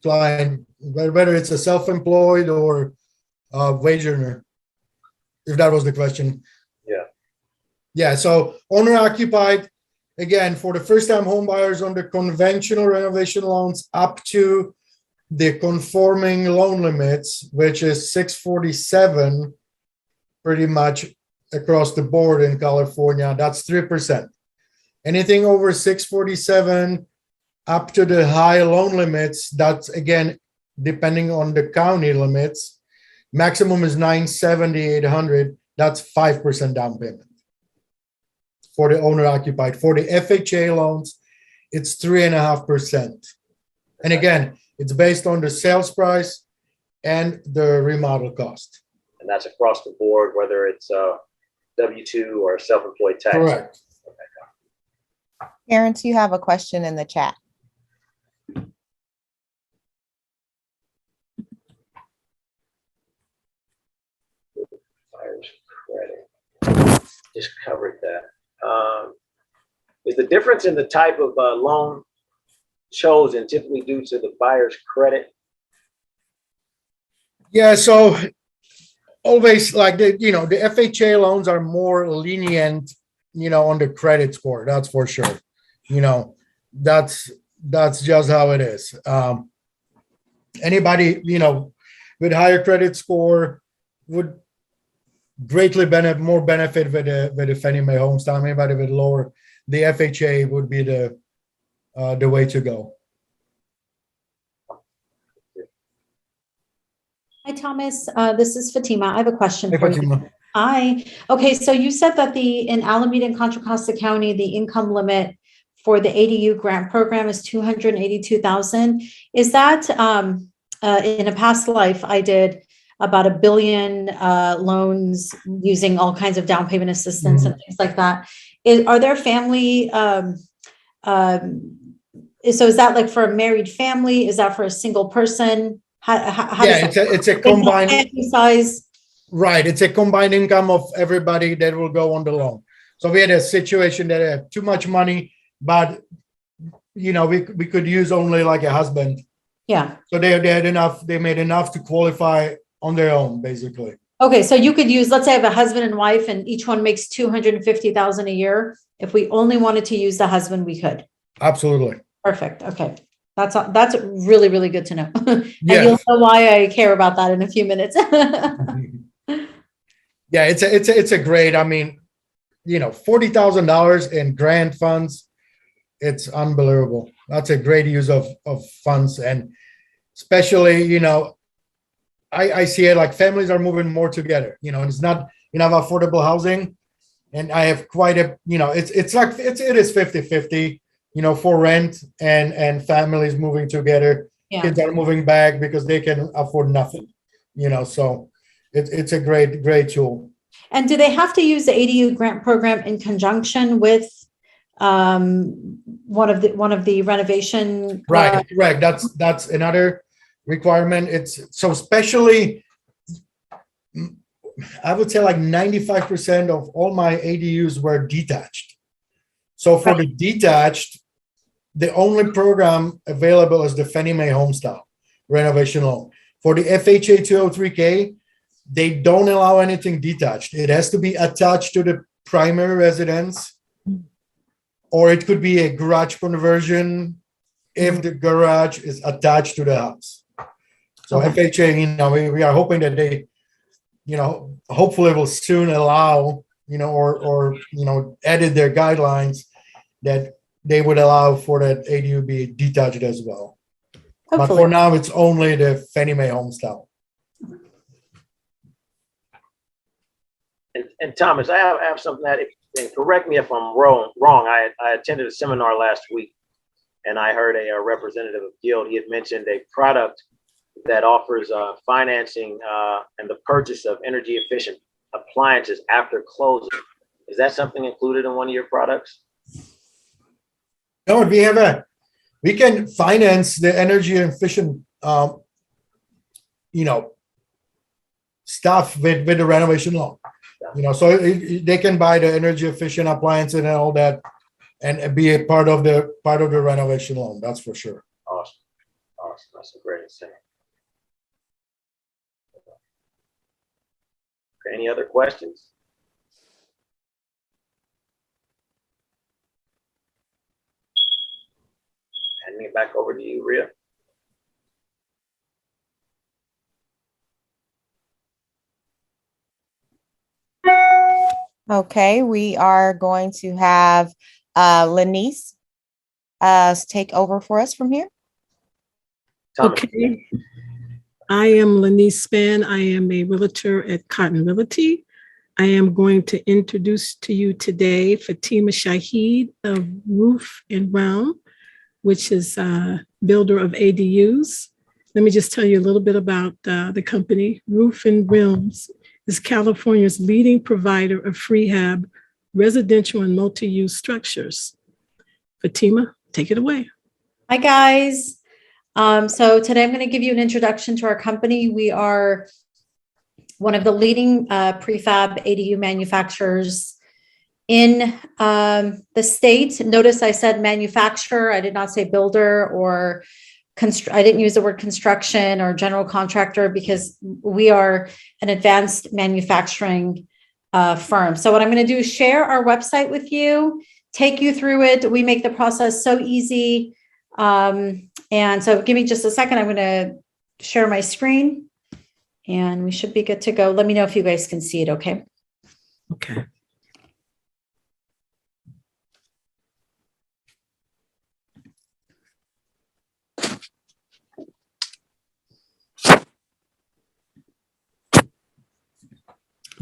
client, whether it's a self-employed or wage earner, if that was the question. Yeah. Yeah, so owner occupied, again, for the first time home buyers on the conventional renovation loans up to the conforming loan limits, which is 647 pretty much across the board in California, that's 3%. Anything over 647 up to the high loan limits, that's again, depending on the county limits, maximum is 970, 800, that's 5% down payment for the owner occupied. For the FHA loans, it's 3.5%. And again, it's based on the sales price and the remodel cost. And that's across the board, whether it's W-2 or self-employed tax. Correct. Terrence, you have a question in the chat. Buyer's credit. Just covered that. Is the difference in the type of loan chosen typically due to the buyer's credit? Yeah, so always like the FHA loans are more lenient, on the credit score. That's for sure. That's just how it is. Anybody, with higher credit score would greatly benefit with the Fannie Mae home style. Anybody with lower, the FHA would be the way to go. Hi, Thomas. This is Fatima. I have a question Hey, for you. Fatima. Hi. Okay, so you said that in Alameda and Contra Costa County, the income limit for the ADU grant program is 282,000. Is that in a past life I did about $1 billion loans using all kinds of down payment assistance and things like that. Are there family? So is that like for a married family? Is that for a single person? How Yeah, it's a combined size. Right, it's a combined income of everybody that will go on the loan. So we had a situation that had too much money, but we could use only like a husband. Yeah. So they had enough. They made enough to qualify on their own, basically. Okay, so you could use, let's say I have a husband and wife and each one makes 250,000 a year. If we only wanted to use the husband, we could. Absolutely. Perfect. Okay. That's really, really good to know. And Yes. you'll know why I care about that in a few minutes. Yeah, it's a great, $40,000 in grant funds. It's unbelievable. That's a great use of funds. And especially, I see it like families are moving more together, and it's not, affordable housing. And I have quite a, it is 50-50, for rent and families moving together. Yeah. Kids are moving back because they can afford nothing, so it's a great tool. And do they have to use the ADU grant program in conjunction with one of the renovation? Right. That's another requirement. It's so especially, I would say like 95% of all my ADUs were detached. So for the detached, the only program available is the Fannie Mae Homestyle renovation loan. For the FHA 203K, they don't allow anything detached. It has to be attached to the primary residence, or it could be a garage conversion if the garage is attached to the house. So Okay. FHA, we are hoping that they, hopefully will soon allow, or edit their guidelines that they would allow for that ADU be detached as well. But Hopefully. for now, it's only the Fannie Mae Homestyle. And Thomas, I have something that and correct me if I'm wrong. I attended a seminar last week, and I heard a representative of Guild. He had mentioned a product that offers financing and the purchase of energy efficient appliances after closing. Is that something included in one of your products? No, we can finance the energy efficient, stuff with the renovation loan. So they can buy the energy efficient appliances and all that, and be a part of the renovation loan. That's for sure. Awesome. That's a great incentive. Okay, any other questions? Handing it back over to you, Rhea. Okay, we are going to have Lanice take over for us from here. Thomas. Okay. I am Lanice Span. I am a realtor at Cotton Realty. I am going to introduce to you today Fatima Shahid of Roof and Realm, which is a builder of ADUs. Let me just tell you a little bit about the company. Roof and Realms is California's leading provider of freehab residential and multi-use structures. Fatima, take it away. Hi, guys. So today I'm going to give you an introduction to our company. We are one of the leading prefab ADU manufacturers in the state. Notice I said manufacturer. I did not say builder or I didn't use the word construction or general contractor, because we are an advanced manufacturing firm. So what I'm going to do is share our website with you, take you through it. We make the process so easy. And so give me just a second. I'm going to share my screen and we should be good to go. Let me know if you guys can see it. Okay. Okay.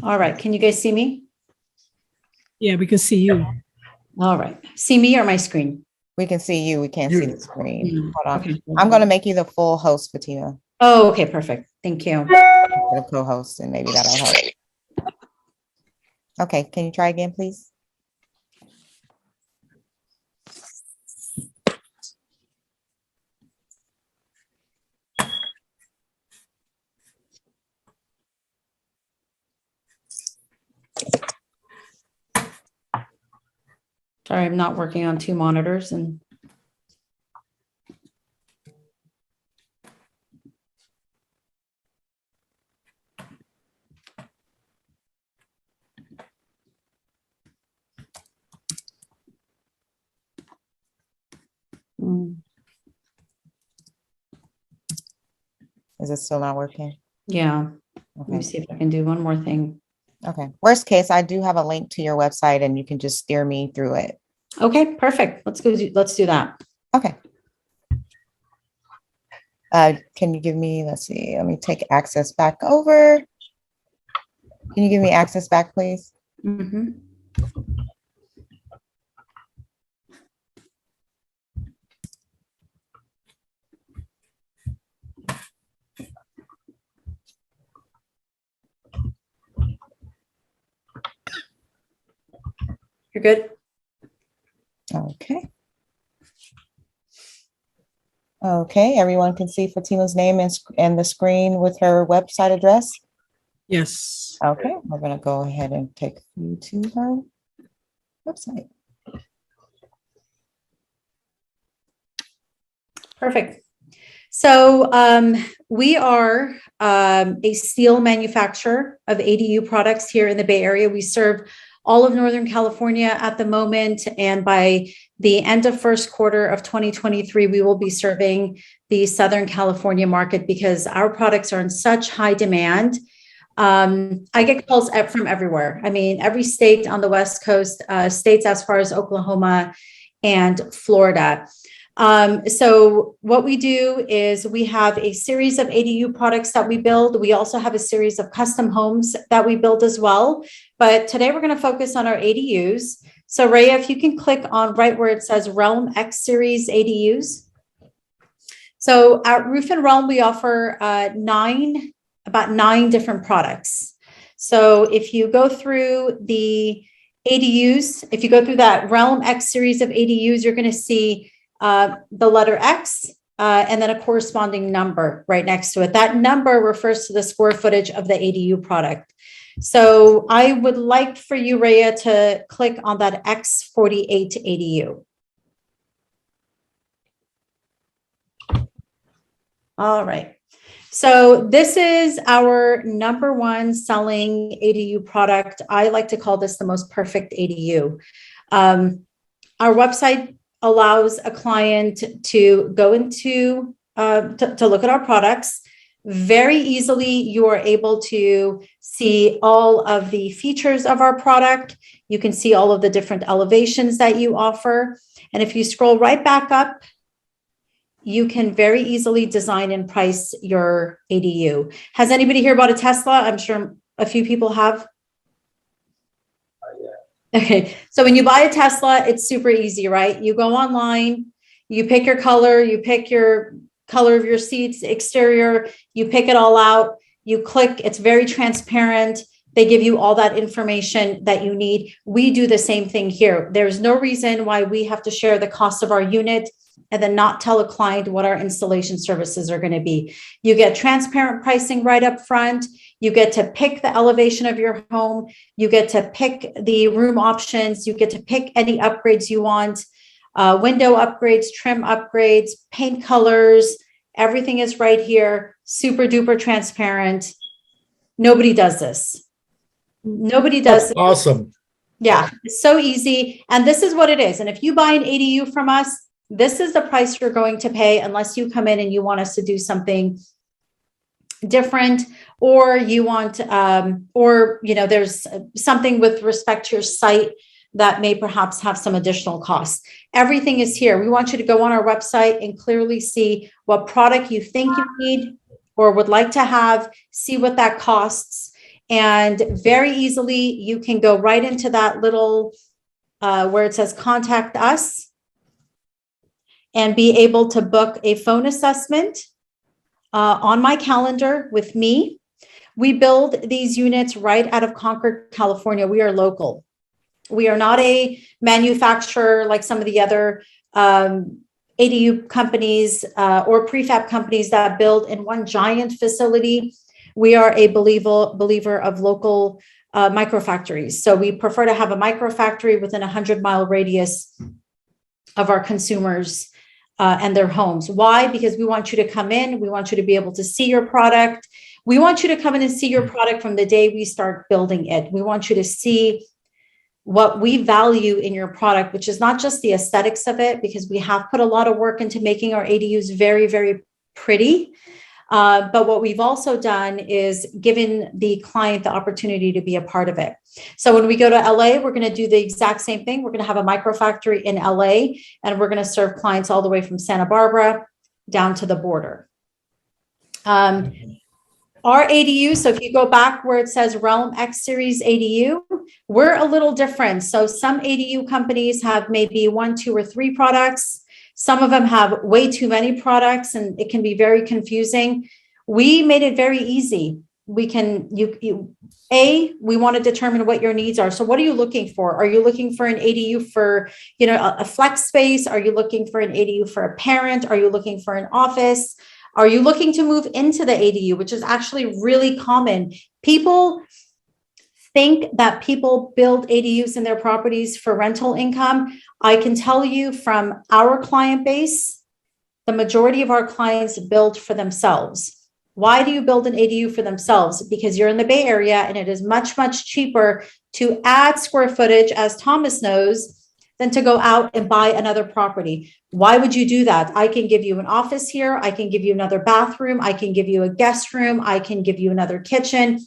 All right. Can you guys see me? Yeah, we can see you. All right. See me or my screen? We can see you. We can't see the screen. Hold on. Okay. I'm going to make you the full host, Fatima. Oh, okay. Perfect. Thank you. The co-host, and maybe that'll help. Okay. Can you try again, please? Sorry, I'm not working on two monitors and Is it still not working? yeah. Let me Okay. see if I can do one more thing. Okay. Worst case, I do have a link to your website and you can just steer me through it. Okay, perfect. Let's go. Let's do that. Okay. Can you give me, let's see, let me take access back over. Can you give me access back, please? Mhm. You're good? Okay. Okay, everyone can see Fatima's name and the screen with her website address. Yes. Okay, we're gonna go ahead and take you to her website. Perfect. So we are a steel manufacturer of ADU products here in the Bay Area. We serve all of Northern California at the moment. And by the end of first quarter of 2023, we will be serving the Southern California market because our products are in such high demand. I get calls from everywhere. I mean, every state on the West Coast, states as far as Oklahoma and Florida. So what we do is we have a series of ADU products that we build. We also have a series of custom homes that we build as well. But today we're going to focus on our ADUs. So Rhea, if you can click on right where it says Realm X Series ADUs. So at Roof and Realm, we offer about nine different products. So if you go through the ADUs, if you go through that Realm X series of ADUs, you're going to see the letter X and then a corresponding number right next to it. That number refers to the square footage of the ADU product. So I would like for you, Rhea, to click on that X48 ADU. All right. So this is our number one selling ADU product. I like to call this the most perfect ADU. Our website allows a client to go into, to look at our products. Very easily, you are able to see all of the features of our product. You can see all of the different elevations that you offer. And if you scroll right back up, you can very easily design and price your ADU. Has anybody here bought a Tesla? I'm sure a few people have. Okay, so when you buy a Tesla, it's super easy, right? You go online, you pick your color, you pick your color of your seats, exterior, you pick it all out, you click, it's very transparent. They give you all that information that you need. We do the same thing here. There's no reason why we have to share the cost of our unit and then not tell a client what our installation services are going to be. You get transparent pricing right up front. You get to pick the elevation of your home. You get to pick the room options. You get to pick any upgrades you want, window upgrades, trim upgrades, paint colors. Everything is right here. Super duper transparent. Nobody does this. Nobody does this. Awesome. Yeah, it's so easy. And this is what it is. And if you buy an ADU from us, this is the price you're going to pay unless you come in and you want us to do something different, or you want, or, you know, there's something with respect to your site that may perhaps have some additional costs. Everything is here. We want you to go on our website and clearly see what product you think you need or would like to have, see what that costs. And very easily, you can go right into that little, where it says contact us, and be able to book a phone assessment on my calendar with me. We build these units right out of Concord, California. We are local. We are not a manufacturer like some of the other ADU companies or prefab companies that build in one giant facility. We are a believer of local microfactories. So we prefer to have a microfactory within a 100-mile radius of our consumers and their homes. Why? Because we want you to come in. We want you to be able to see your product. We want you to come in and see your product from the day we start building it. We want you to see what we value in your product, which is not just the aesthetics of it, because we have put a lot of work into making our ADUs very, very pretty. But what we've also done is given the client the opportunity to be a part of it. So when we go to LA, we're going to do the exact same thing. We're going to have a microfactory in LA, and we're going to serve clients all the way from Santa Barbara down to the border. Our ADU, so if you go back where it says Realm X Series ADU, we're a little different. So some ADU companies have maybe 1, 2, or 3 products. Some of them have way too many products, and it can be very confusing. We made it very easy. We can, we want to determine what your needs are. So what are you looking for? Are you looking for an ADU for, you know, a flex space? Are you looking for an ADU for a parent? Are you looking for an office? Are you looking to move into the ADU, which is actually really common? People think that people build ADUs in their properties for rental income. I can tell you from our client base, the majority of our clients build for themselves. Why do you build an ADU for themselves? Because you're in the Bay Area and it is much, much cheaper to add square footage, as Thomas knows, than to go out and buy another property. Why would you do that? I can give you an office here. I can give you another bathroom. I can give you a guest room. I can give you another kitchen.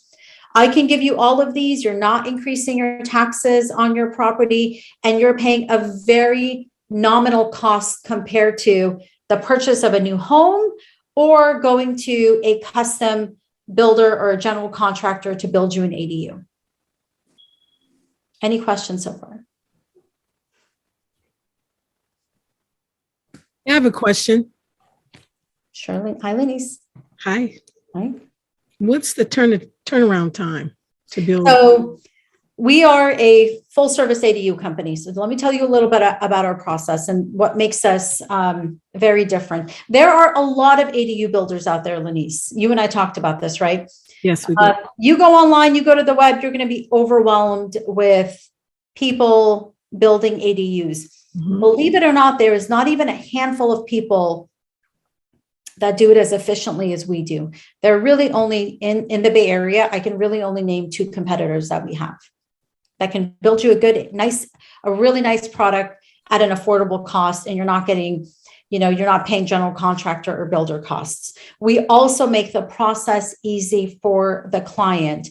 I can give you all of these. You're not increasing your taxes on your property, and you're paying a very nominal cost compared to the purchase of a new home or going to a custom builder or a general contractor to build you an ADU. Any questions so far? I have a question. Shirley, hi, Lenise. Hi. Hi. What's the turnaround time to build? So we are a full service ADU company. So let me tell you a little bit about our process and what makes us very different. There are a lot of ADU builders out there, Lenise. You and I talked about this, right? Yes, we do. You go online, you go to the web, you're going to be overwhelmed with people building ADUs. Mhm. Believe it or not, there is not even a handful of people that do it as efficiently as we do. There are really only in the Bay Area, I can really only name 2 competitors that we have that can build you a really nice product at an affordable cost, and you're not getting, you're not paying general contractor or builder costs. We also make the process easy for the client.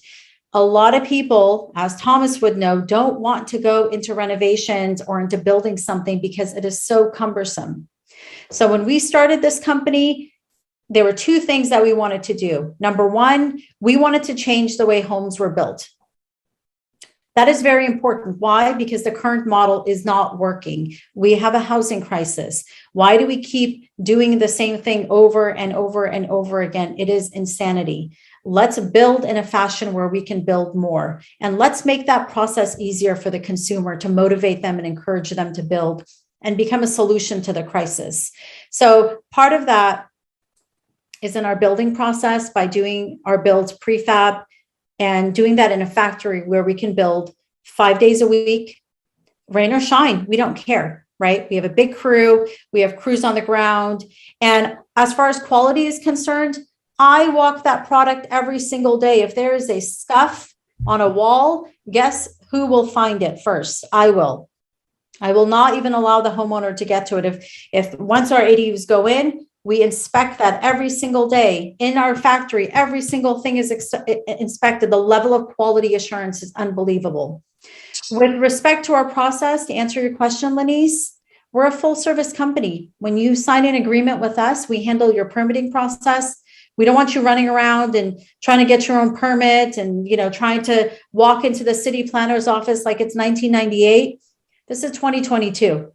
A lot of people, as Thomas would know, don't want to go into renovations or into building something because it is so cumbersome. So when we started this company, there were 2 things that we wanted to do. Number 1, we wanted to change the way homes were built. That is very important. Why? Because the current model is not working. We have a housing crisis. Why do we keep doing the same thing over and over and over again? It is insanity. Let's build in a fashion where we can build more. And let's make that process easier for the consumer to motivate them and encourage them to build and become a solution to the crisis. So part of that is in our building process by doing our builds prefab and doing that in a factory where we can build 5 days a week, rain or shine, we don't care, right? We have a big crew, we have crews on the ground. And as far as quality is concerned, I walk that product every single day. If there is a scuff on a wall, guess who will find it first? I will. I will not even allow the homeowner to get to it. If once our ADUs go in, we inspect that every single day in our factory. Every single thing is inspected. The level of quality assurance is unbelievable. With respect to our process, to answer your question, Lenise, we're a full service company. When you sign an agreement with us, we handle your permitting process. We don't want you running around and trying to get your own permit and, trying to walk into the city planner's office like it's 1998. This is 2022.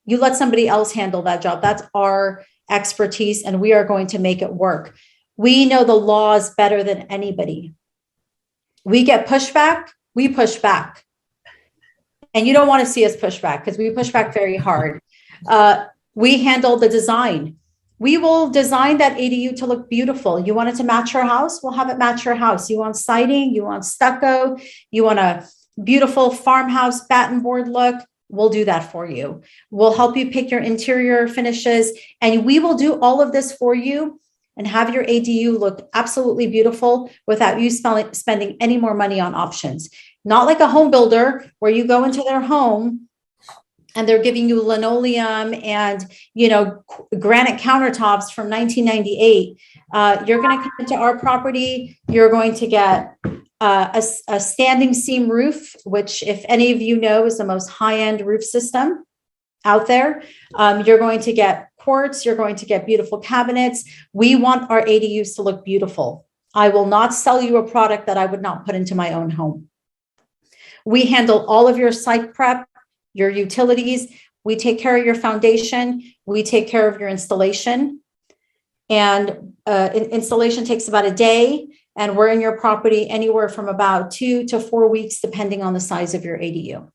You let somebody else handle that job. That's our expertise, and we are going to make it work. We know the laws better than anybody. We get pushback, we push back. And you don't want to see us push back because we push back very hard. We handle the design. We will design that ADU to look beautiful. You want it to match your house? We'll have it match your house. You want siding, you want stucco, you want a beautiful farmhouse batten board look, we'll do that for you. We'll help you pick your interior finishes, and we will do all of this for you and have your ADU look absolutely beautiful without you spending any more money on options. Not like a home builder where you go into their home and they're giving you linoleum and, granite countertops from 1998. You're going to come into our property. You're going to get a standing seam roof, which, if any of you know, is the most high-end roof system out there. You're going to get quartz. You're going to get beautiful cabinets. We want our ADUs to look beautiful. I will not sell you a product that I would not put into my own home. We handle all of your site prep, your utilities. We take care of your foundation. We take care of your installation. And installation takes about a day. And we're in your property anywhere from about 2 to 4 weeks, depending on the size of your ADU.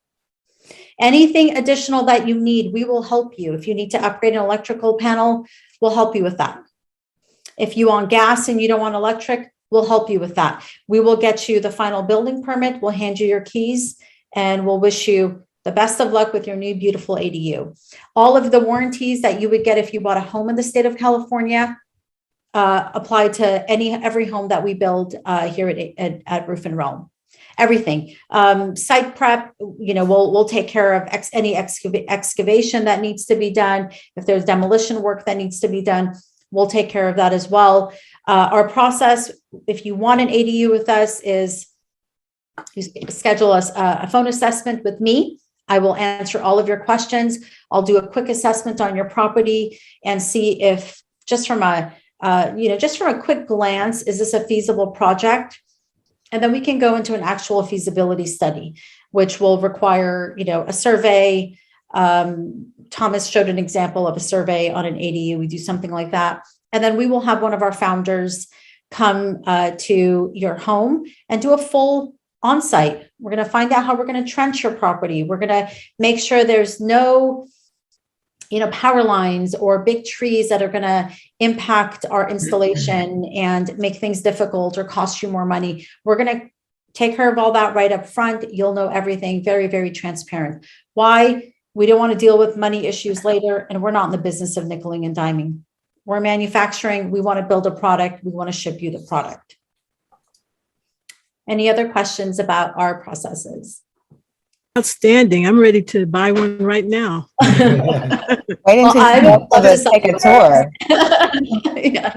Anything additional that you need, we will help you. If you need to upgrade an electrical panel, we'll help you with that. If you want gas and you don't want electric, we'll help you with that. We will get you the final building permit. We'll hand you your keys, and we'll wish you the best of luck with your new beautiful ADU. All of the warranties that you would get if you bought a home in the state of California apply to every home that we build here at Roof and Realm. Everything. Site prep, we'll take care of any excavation that needs to be done. If there's demolition work that needs to be done, we'll take care of that as well. Our process, if you want an ADU with us, is you schedule a phone assessment with me. I will answer all of your questions. I'll do a quick assessment on your property and see if just from a quick glance, is this a feasible project? And then we can go into an actual feasibility study, which will require, a survey. Thomas showed an example of a survey on an ADU. We do something like that. And then we will have one of our founders come to your home and do a full on-site. We're going to find out how we're going to trench your property. We're going to make sure there's no, power lines or big trees that are going to impact our installation and make things difficult or cost you more money. We're going to take care of all that right up front. You'll know everything. Very, very transparent. Why? We don't want to deal with money issues later, and we're not in the business of nickeling and diming. We're manufacturing. We want to build a product. We want to ship you the product. Any other questions about our processes? Outstanding. I'm ready to buy one right now. Wait until I you would love to take a tour. Yeah.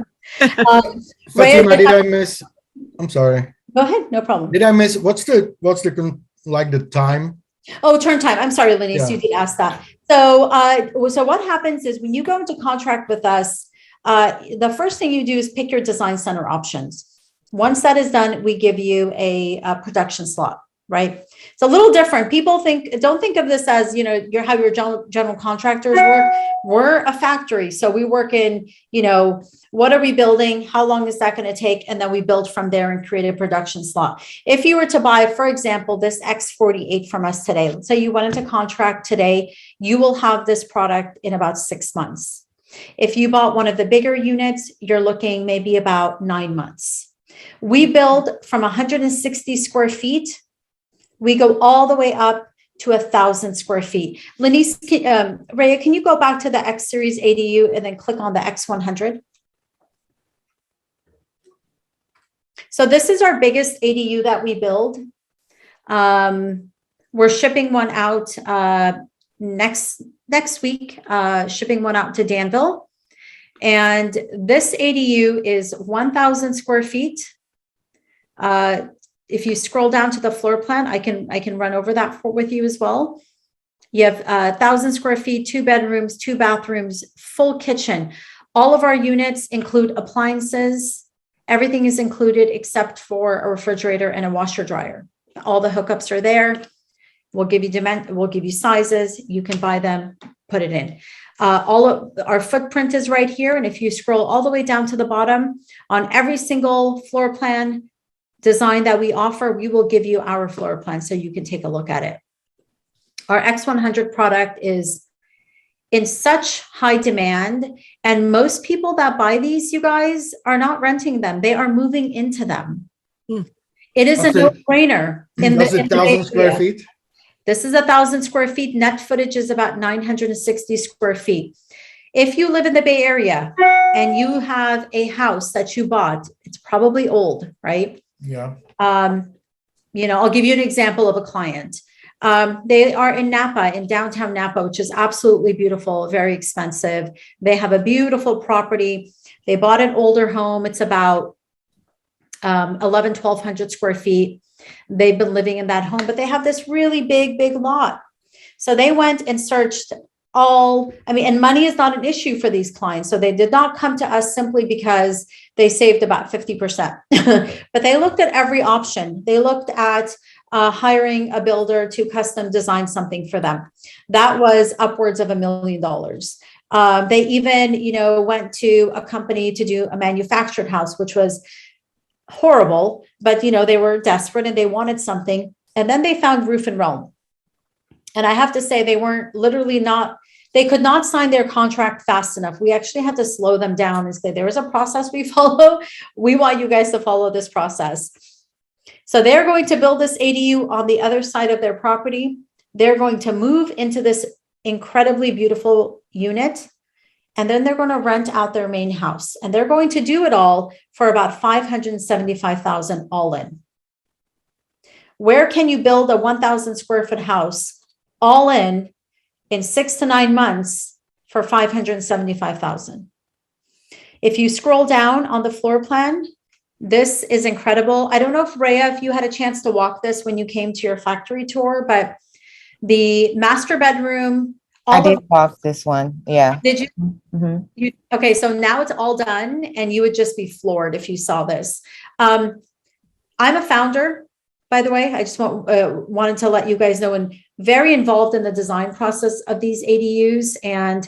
Fatima, did I miss? I'm sorry. Go ahead. No problem. Did I miss? What's the the time? Oh, turn time. I'm sorry, Lenny. Yeah. You did ask that. So what happens is when you go into contract with us, the first thing you do is pick your design center options. Once that is done, we give you a production slot, right? It's a little different. People don't think of this as, how your general contractors work. We're a factory. So we work in, what are we building? How long is that going to take? And then we build from there and create a production slot. If you were to buy, for example, this X48 from us today, let's say you went into contract today, you will have this product in about 6 months. If you bought one of the bigger units, you're looking maybe about 9 months. We build from 160 square feet. We go all the way up to 1,000 square feet. Lenice, Rhea, can you go back to the X Series ADU and then click on the X100? So this is our biggest ADU that we build. We're shipping one out next week, shipping one out to Danville. And this ADU is 1,000 square feet. If you scroll down to the floor plan, I can run over that with you as well. You have 1,000 square feet, 2 bedrooms, 2 bathrooms, full kitchen. All of our units include appliances. Everything is included except for a refrigerator and a washer dryer. All the hookups are there. We'll give you sizes. You can buy them, put it in. All of our footprint is right here. And if you scroll all the way down to the bottom, on every single floor plan design that we offer, we will give you our floor plan so you can take a look at it. Our X100 product is in such high demand, and most people that buy these, you guys, are not renting them. They are moving into them. It is a no-brainer. That's 1,000 square feet? This is 1,000 square feet. Net footage is about 960 square feet. If you live in the Bay Area and you have a house that you bought, it's probably old, right? Yeah. I'll give you an example of a client. They are in Napa, in downtown Napa, which is absolutely beautiful, very expensive. They have a beautiful property. They bought an older home. It's about 1,200 square feet. They've been living in that home, but they have this really big lot. So they went and searched and money is not an issue for these clients. So they did not come to us simply because they saved about 50%, but they looked at every option. They looked at hiring a builder to custom design something for them. That was upwards of $1 million. They even, went to a company to do a manufactured house, which was horrible, but they were desperate and they wanted something. And then they found Roof and Realm. And I have to say, they could not sign their contract fast enough. We actually had to slow them down and say, there is a process we follow. We want you guys to follow this process. So they're going to build this ADU on the other side of their property. They're going to move into this incredibly beautiful unit. And then they're going to rent out their main house. And they're going to do it all for about $575,000 all in. Where can you build a 1,000 square foot house all in 6 to 9 months for $575,000? If you scroll down on the floor plan, this is incredible. I don't know if Rhea, if you had a chance to walk this when you came to your factory tour, but The master bedroom, I did walk this one. Yeah. did you? Mhm. Okay, so now it's all done, and you would just be floored if you saw this. I'm a founder, by the way. I just wanted to let you guys know, and very involved in the design process of these ADUs. And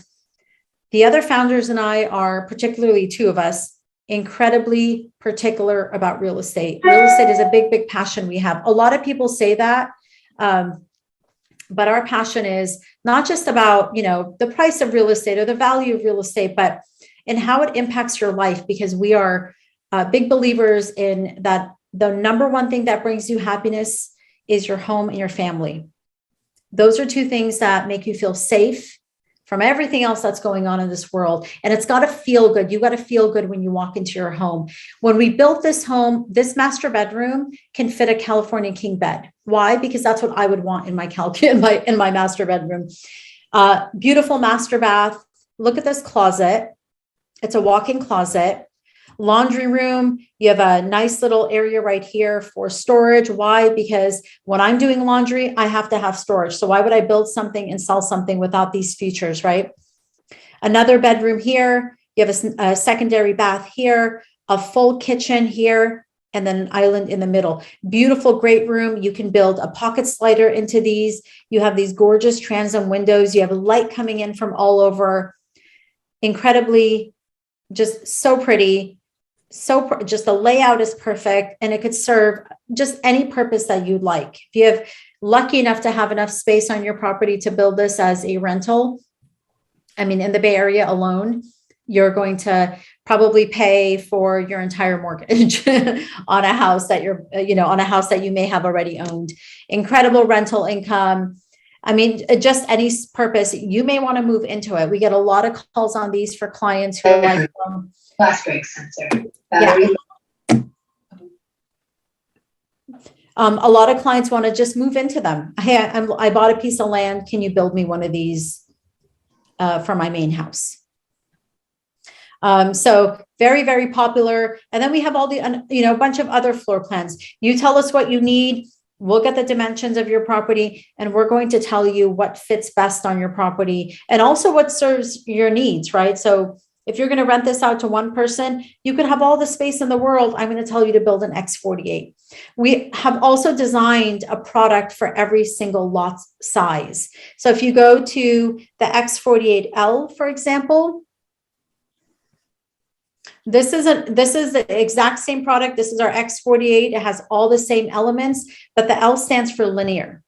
the other founders and I are, particularly two of us, incredibly particular about real estate. Real estate is a big, big passion we have. A lot of people say that, but our passion is not just about, the price of real estate or the value of real estate, but in how it impacts your life, because we are big believers in that. The number one thing that brings you happiness is your home and your family. Those are two things that make you feel safe from everything else that's going on in this world. And it's got to feel good. You got to feel good when you walk into your home. When we built this home, this master bedroom can fit a California king bed. Why? Because that's what I would want in my in my master bedroom. Beautiful master bath. Look at this closet. It's a walk-in closet. Laundry room, you have a nice little area right here for storage. Why? Because when I'm doing laundry, I have to have storage. So why would I build something and sell something without these features, right? Another bedroom here, you have a secondary bath here, a full kitchen here, and then an island in the middle. Beautiful, great room. You can build a pocket slider into these. You have these gorgeous transom windows. You have light coming in from all over. Incredibly, just so pretty. Just the layout is perfect, and it could serve just any purpose that you'd like. If you have lucky enough to have enough space on your property to build this as a rental, I mean, in the Bay Area alone, you're going to probably pay for your entire mortgage on a house that on a house that you may have already owned. Incredible rental income. I mean, just any purpose, you may want to move into it. We get a lot of calls on these for clients who are like, flash break sensor. yeah. A lot of clients want to just move into them. Hey, I bought a piece of land. Can you build me one of these for my main house? So very, very popular. And then we have all the, a bunch of other floor plans. You tell us what you need. We'll get the dimensions of your property, and we're going to tell you what fits best on your property and also what serves your needs, right? So if you're going to rent this out to one person, you could have all the space in the world. I'm going to tell you to build an X48. We have also designed a product for every single lot size. So if you go to the X48L, for example, this is the exact same product. This is our X48. It has all the same elements, but the L stands for linear.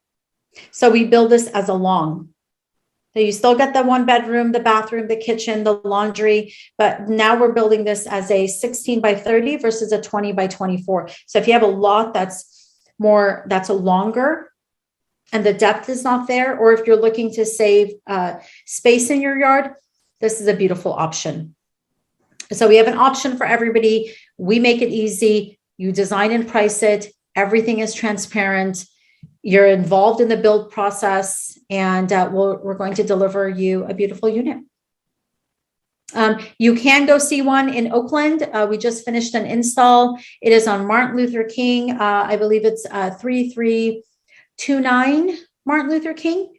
So we build this as a long. So you still get the one bedroom, the bathroom, the kitchen, the laundry, but now we're building this as a 16 by 30 versus a 20 by 24. So if you have a lot that's a longer and the depth is not there, or if you're looking to save space in your yard, this is a beautiful option. So we have an option for everybody. We make it easy. You design and price it. Everything is transparent. You're involved in the build process, and we're going to deliver you a beautiful unit. You can go see one in Oakland. We just finished an install. It is on Martin Luther King. I believe it's 3329 Martin Luther King.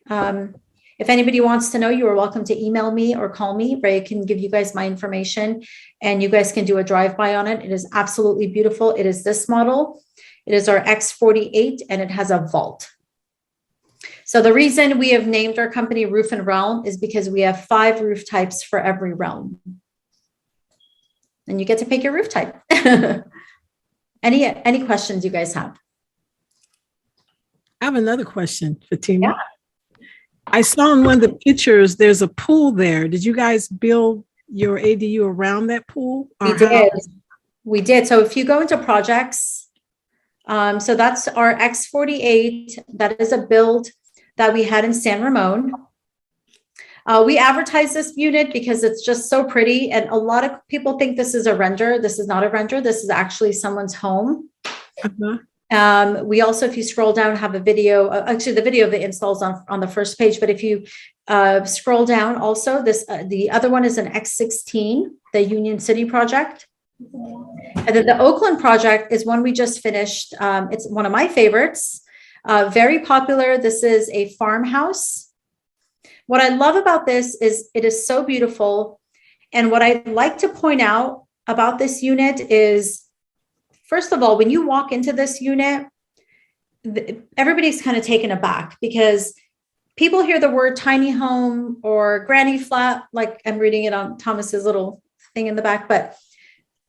If anybody wants to know, you are welcome to email me or call me. Ray can give you guys my information, and you guys can do a drive-by on it. It is absolutely beautiful. It is this model. It is our X48, and it has a vault. So the reason we have named our company Roof and Realm is because we have 5 roof types for every realm. And you get to pick your roof type. Any questions you guys have? I have another question, Fatima. Yeah. I saw in one of the pictures, there's a pool there. Did you guys build your ADU around that pool? We did. So if you go into projects, so that's our X48. That is a build that we had in San Ramon. We advertise this unit because it's just so pretty. And a lot of people think this is a render. This is not a render. This is actually someone's home. Uh-huh. We also, if you scroll down, have a video. Actually, the video of the installs on the first page. But if you scroll down, also the other one is an X16, the Union City project. And then the Oakland project is one we just finished. It's one of my favorites. Very popular. This is a farmhouse. What I love about this is it is so beautiful. And what I'd like to point out about this unit is, first of all, when you walk into this unit, everybody's kind of taken aback because people hear the word tiny home or granny flat, like I'm reading it on Thomas's little thing in the back, but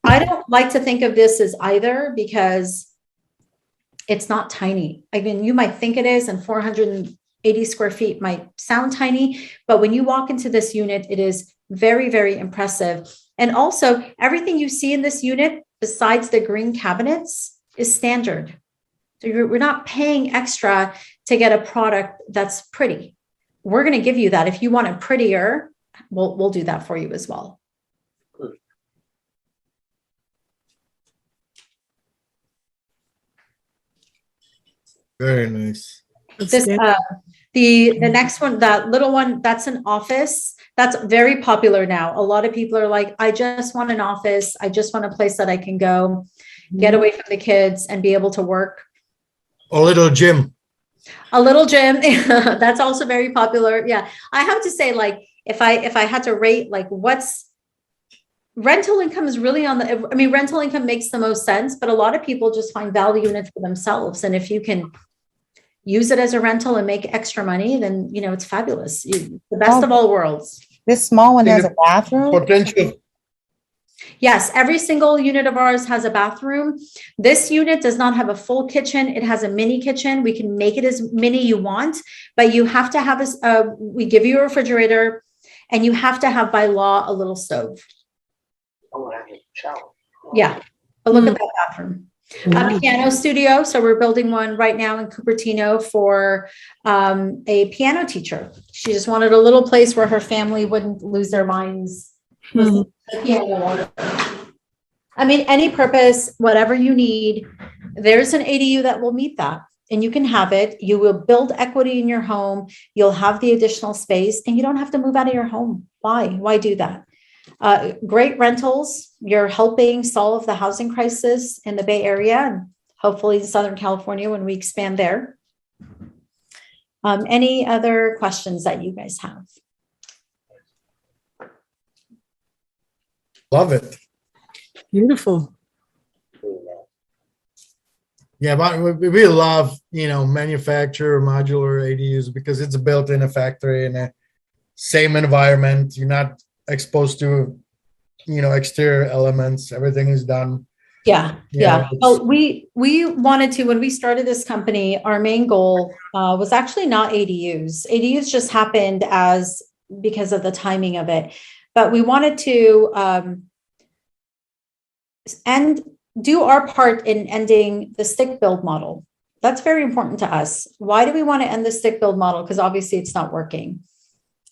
I don't like to think of this as either because it's not tiny. I mean, you might think it is, and 480 square feet might sound tiny, but when you walk into this unit, it is very, very impressive. And also everything you see in this unit, besides the green cabinets, is standard. So we're not paying extra to get a product that's pretty. We're going to give you that. If you want it prettier, we'll do that for you as well. Very nice. This the next one, that little one, that's an office. That's very popular now. A lot of people are like, I just want an office. I just want a place that I can go, get away from the kids and be able to work. A little gym. A little gym. That's also very popular. Yeah. I have to say, like, if I had to rate, like, what's rental income is really on the, I mean, rental income makes the most sense, but a lot of people just find value in it for themselves. And if you can use it as a rental and make extra money, then, you know, it's fabulous. The best of all worlds. This small one has a bathroom? Potential. Yes, every single unit of ours has a bathroom. This unit does not have a full kitchen. It has a mini kitchen. We can make it as mini you want, but you have to have we give you a refrigerator, and you have to have by law a little stove. Oh, I need a shower. Yeah, but look at that bathroom. A piano studio. So we're building one right now in Cupertino for a piano teacher. She just wanted a little place where her family wouldn't lose their minds. Piano. I mean, any purpose, whatever you need, there's an ADU that will meet that, and you can have it. You will build equity in your home. You'll have the additional space, and you don't have to move out of your home. Why do that? Great rentals. You're helping solve the housing crisis in the Bay Area and hopefully in Southern California when we expand there. Any other questions that you guys have? Love it. Beautiful. Yeah, but we love, manufacturer modular ADUs because it's built in a factory in a same environment. You're not exposed to, exterior elements. Everything is done. Yeah. Well, we wanted to, when we started this company, our main goal was actually not ADUs. ADUs just happened because of the timing of it. But we wanted to do our part in ending the stick build model. That's very important to us. Why do we want to end the stick build model? Because obviously it's not working.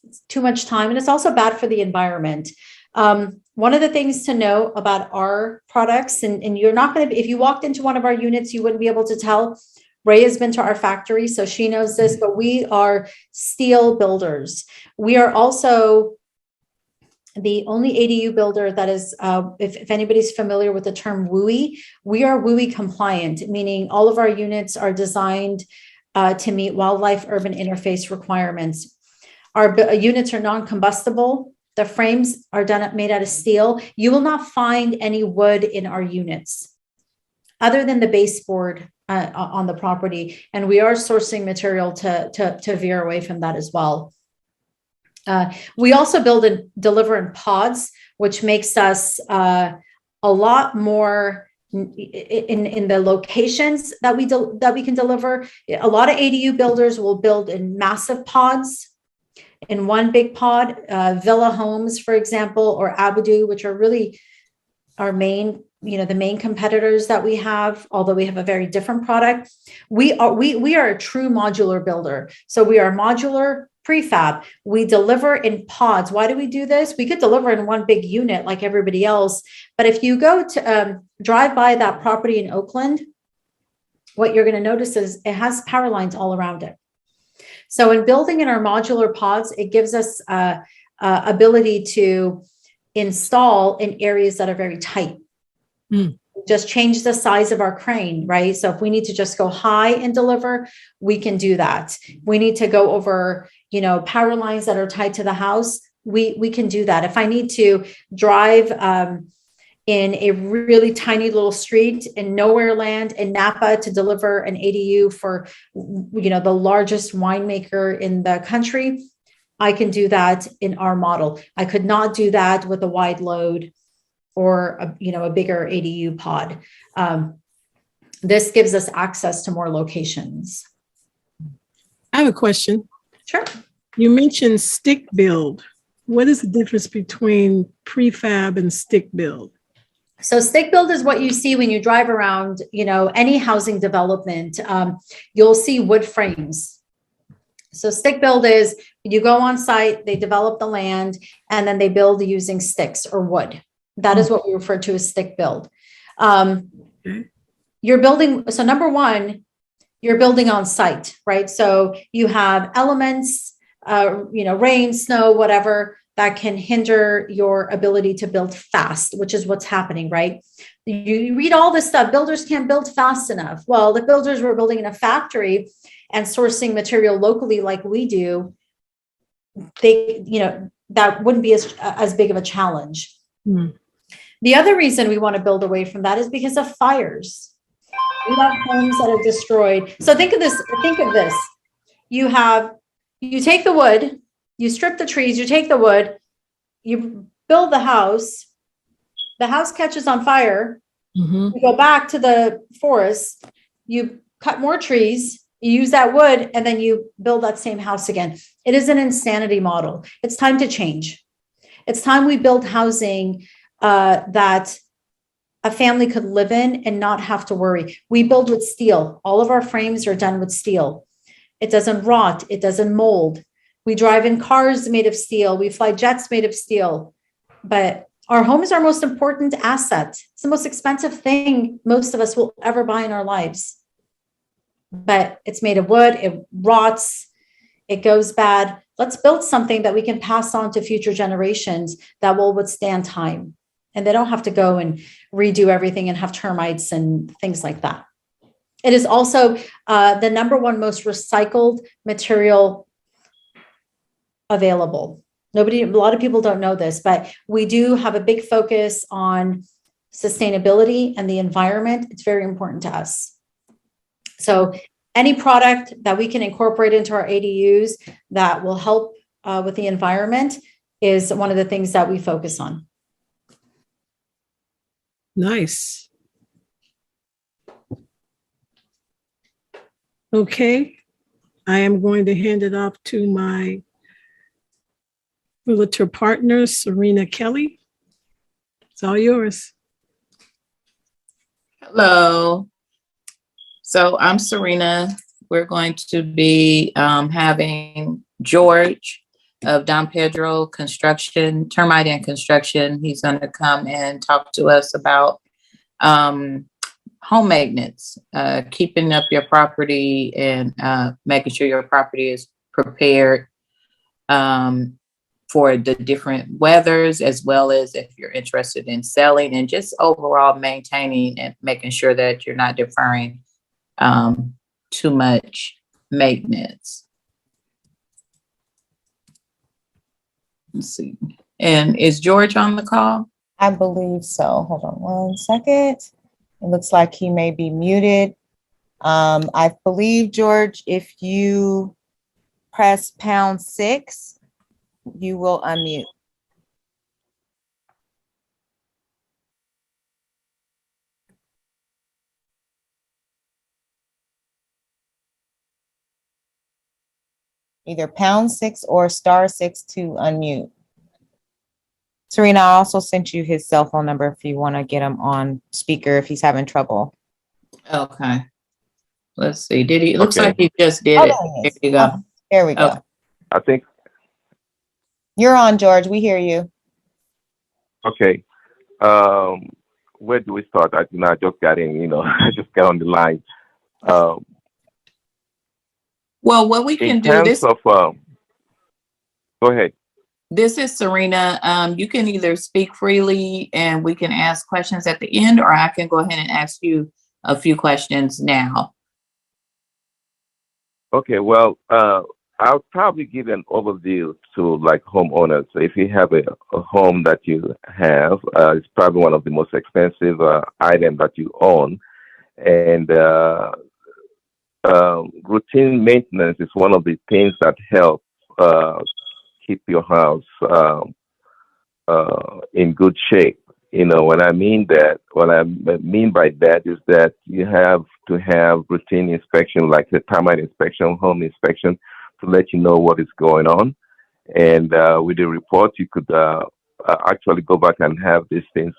It's too much time, and it's also bad for the environment. One of the things to know about our products, and you're not going to, if you walked into one of our units, you wouldn't be able to tell. Ray has been to our factory, so she knows this, but we are steel builders. We are also the only ADU builder that is, if anybody's familiar with the term WUI, we are WUI compliant, meaning all of our units are designed to meet wildlife urban interface requirements. Our units are non-combustible. The frames are made out of steel. You will not find any wood in our units other than the baseboard on the property. And we are sourcing material to veer away from that as well. We also build and deliver in pods, which makes us a lot more in the locations that we can deliver. A lot of ADU builders will build in massive pods, in one big pod. Villa Homes, for example, or Abudu, which are really our main, the main competitors that we have, although we have a very different product. We are a true modular builder. So we are modular prefab. We deliver in pods. Why do we do this? We could deliver in one big unit like everybody else. But if you go to drive by that property in Oakland, what you're going to notice is it has power lines all around it. So in building in our modular pods, it gives us ability to install in areas that are very tight. just change the size of our crane, right? So if we need to just go high and deliver, we can do that. We need to go over, power lines that are tied to the house. We can do that. If I need to drive in a really tiny little street in nowhere land in Napa to deliver an ADU for, the largest winemaker in the country, I can do that in our model. I could not do that with a wide load or a bigger ADU pod. This gives us access to more locations. I have a question. Sure. You mentioned stick build. What is the difference between prefab and stick build? So stick build is what you see when you drive around, any housing development. You'll see wood frames. So stick build is you go on site, they develop the land, and then they build using sticks or wood. That is what we refer to as stick build. You're building. So number one, you're building on site, right? So you have elements, rain, snow, whatever, that can hinder your ability to build fast, which is what's happening, right? You read all this stuff, builders can't build fast enough. Well, the builders were building in a factory and sourcing material locally like we do, that wouldn't be as big of a challenge. The other reason we want to build away from that is because of fires. We have homes that are destroyed. So think of this. You take the wood, you strip the trees, you take the wood, you build the house catches on fire, you go back to the forest, you cut more trees, you use that wood, and then you build that same house again. It is an insanity model. It's time to change. It's time we build housing that a family could live in and not have to worry. We build with steel. All of our frames are done with steel. It doesn't rot. It doesn't mold. We drive in cars made of steel. We fly jets made of steel. But our home is our most important asset. It's the most expensive thing most of us will ever buy in our lives. But it's made of wood. It rots. It goes bad. Let's build something that we can pass on to future generations that will withstand time. And they don't have to go and redo everything and have termites and things like that. It is also the number one most recycled material available. A lot of people don't know this, but we do have a big focus on sustainability and the environment. It's very important to us. So any product that we can incorporate into our ADUs that will help with the environment is one of the things that we focus on. Nice. Okay. I am going to hand it off to my realtor partner, Serena Kelly. It's all yours. Hello. So I'm Serena. We're going to be having George of Don Pedro Construction, Termite and Construction. He's going to come and talk to us about home maintenance, keeping up your property and making sure your property is prepared for the different weathers, as well as if you're interested in selling, and just overall maintaining and making sure that you're not deferring too much maintenance. Let's see. And is George on the call? I believe so. Hold on one second. It looks like he may be muted. I believe, George, if you press #6, you will unmute. Either #6 or *6 to unmute. Serena, I also sent you his cell phone number if you want to get him on speaker if he's having trouble. Okay. Let's see. Did he? Looks like he just did it. There you go. There we go. Okay. I think, You're on, George. We hear you. okay. Where do we start? I just got in, I just got on the line. Well, what we can In do terms this. of, go ahead. This is Serena. You can either speak freely and we can ask questions at the end, or I can go ahead and ask you a few questions now. Okay, well, I'll probably give an overview to like homeowners. So if you have a home that you have, it's probably one of the most expensive items that you own, and routine maintenance is one of the things that help uh, keep your house in good shape. You know, what I mean by that is that you have to have routine inspection, like the termite inspection, home inspection, to let you know what is going on. And with the report, you could actually go back and have these things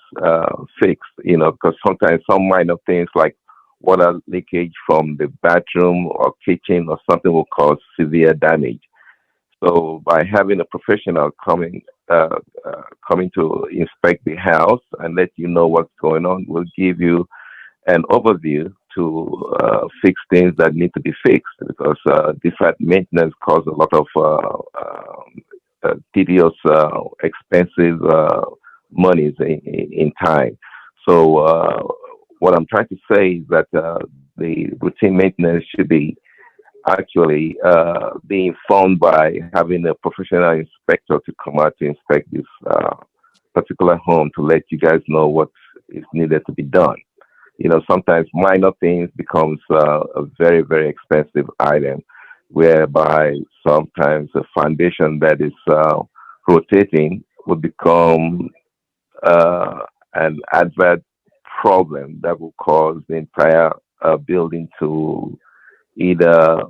fixed. You know, because sometimes some minor things like water leakage from the bathroom or kitchen or something will cause severe damage. So by having a professional uh, coming to inspect the house and let you know what's going on, will give you an overview to fix things that need to be fixed, because deferred maintenance causes a lot of tedious, expensive monies in time. So what I'm trying to say is that the routine maintenance should be actually being informed by having a professional inspector to come out to inspect this particular home to let you guys know what is needed to be done. You know, sometimes minor things becomes a very, very expensive item, whereby sometimes a foundation that is rotating will become an adverse problem that will cause the entire building to either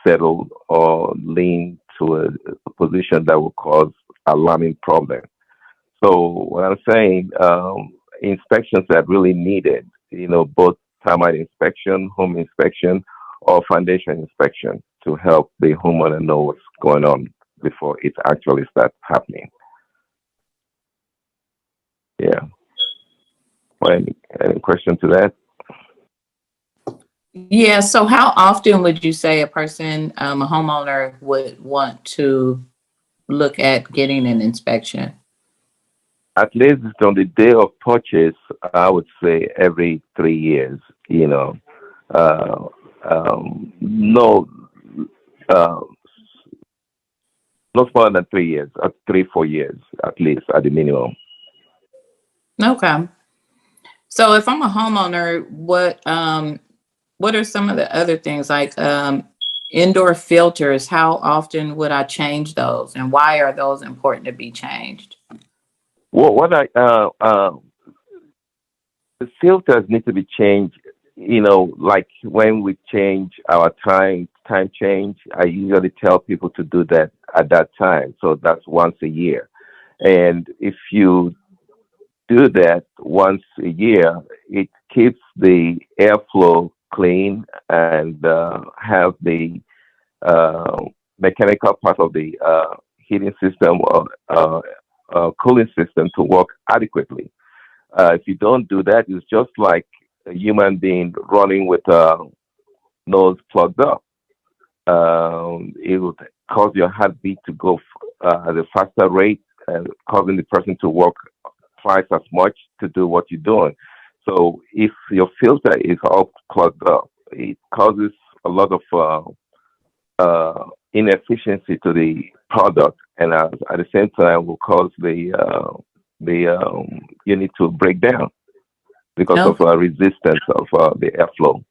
settle or lean to a position that will cause alarming problem. So what I'm saying, inspections are really needed. You know, both termite inspection, home inspection, or foundation inspection to help the homeowner know what's going on before it actually starts happening. Yeah. Any question to that? Yeah. So how often would you say a person, a homeowner, would want to look at getting an inspection? At least on the day of purchase, I would say every 3 years. You know, uh, no, uh, not more than 3 years, 3, 4 years at least at the minimum. Okay. So if I'm a homeowner, what are some of the other things like indoor filters? How often would I change those, and why are those important to be changed? Well, the filters need to be changed. You know, like when we change our time change, I usually tell people to do that at that time. So that's once a year. And if you do that once a year, it keeps the airflow clean and have the uh, mechanical part of the heating system or cooling system to work adequately. If you don't do that, it's just like a human being running with nose plugged up. It would cause your heartbeat to go at a faster rate, causing the person to work twice as much to do what you're doing. So if your filter is all clogged up, it causes a lot of inefficiency to the product, and at the same time will cause the unit to break down because of Okay. resistance of the airflow.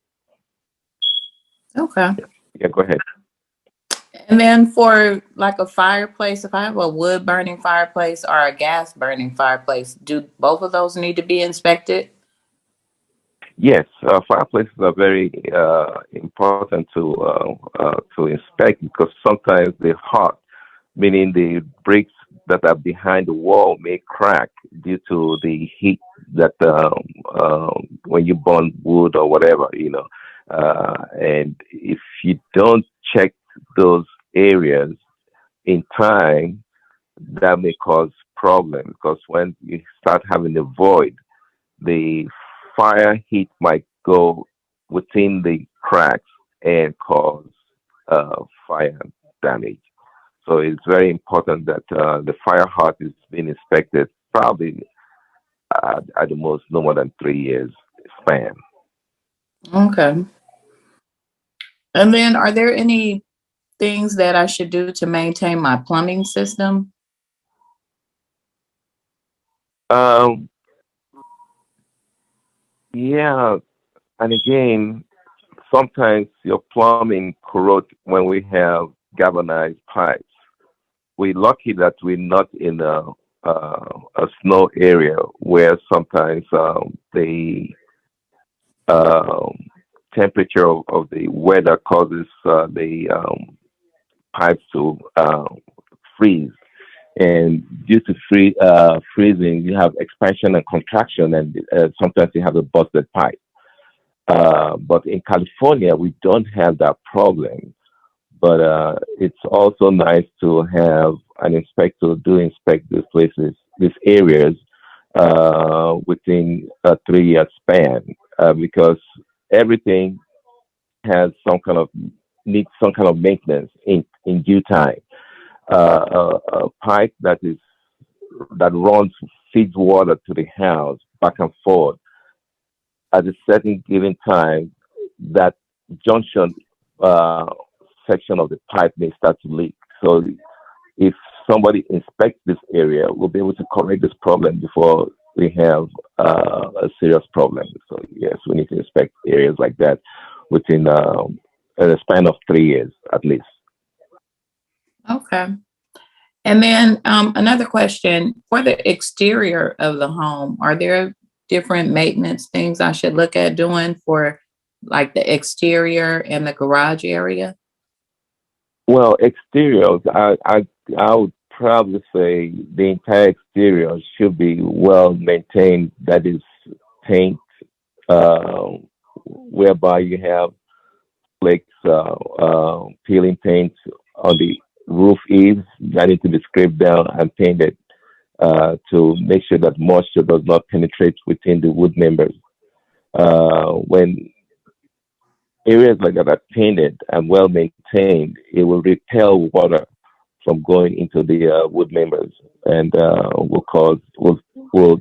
Okay. Yeah, go ahead. And then for like a fireplace, if I have a wood burning fireplace or a gas burning fireplace, do both of those need to be inspected? Yes, fireplaces are very important to inspect because sometimes they're hot, meaning the bricks that are behind the wall may crack due to the heat that when you burn wood or whatever, you know. And if you don't check those areas in time, that may cause problem because when you start having a void, the fire heat might go within the cracks and cause fire damage. So it's very important that the fire heart is being inspected probably at the most no more than 3 years span. Okay. And then are there any things that I should do to maintain my plumbing system? Um, yeah, and again, sometimes your plumbing corrodes when we have galvanized pipes. We're lucky that we're not in a snow area where sometimes the um, temperature of the weather causes the pipes to freeze. And due to freezing, you have expansion and contraction, and sometimes you have a busted pipe. But in California, we don't have that problem. But it's also nice to have an inspector do inspect these places, these areas, within a 3 year span, because everything has some kind of needs some kind of maintenance in due time. A pipe that runs feeds water to the house back and forth at a certain given time, that junction uh, section of the pipe may start to leak. So if somebody inspects this area, we'll be able to correct this problem before we have a serious problem. So yes, we need to inspect areas like that within a span of 3 years at least. Okay. And then another question for the exterior of the home, are there different maintenance things I should look at doing for like the exterior and the garage area? Well, exteriors, I would probably say the entire exterior should be well maintained. That is paint, uh, whereby you have flakes, peeling paint on the roof eaves that need to be scraped down and painted to make sure that moisture does not penetrate within the wood members. When areas like that are painted and well maintained, it will repel water from going into the wood members, and will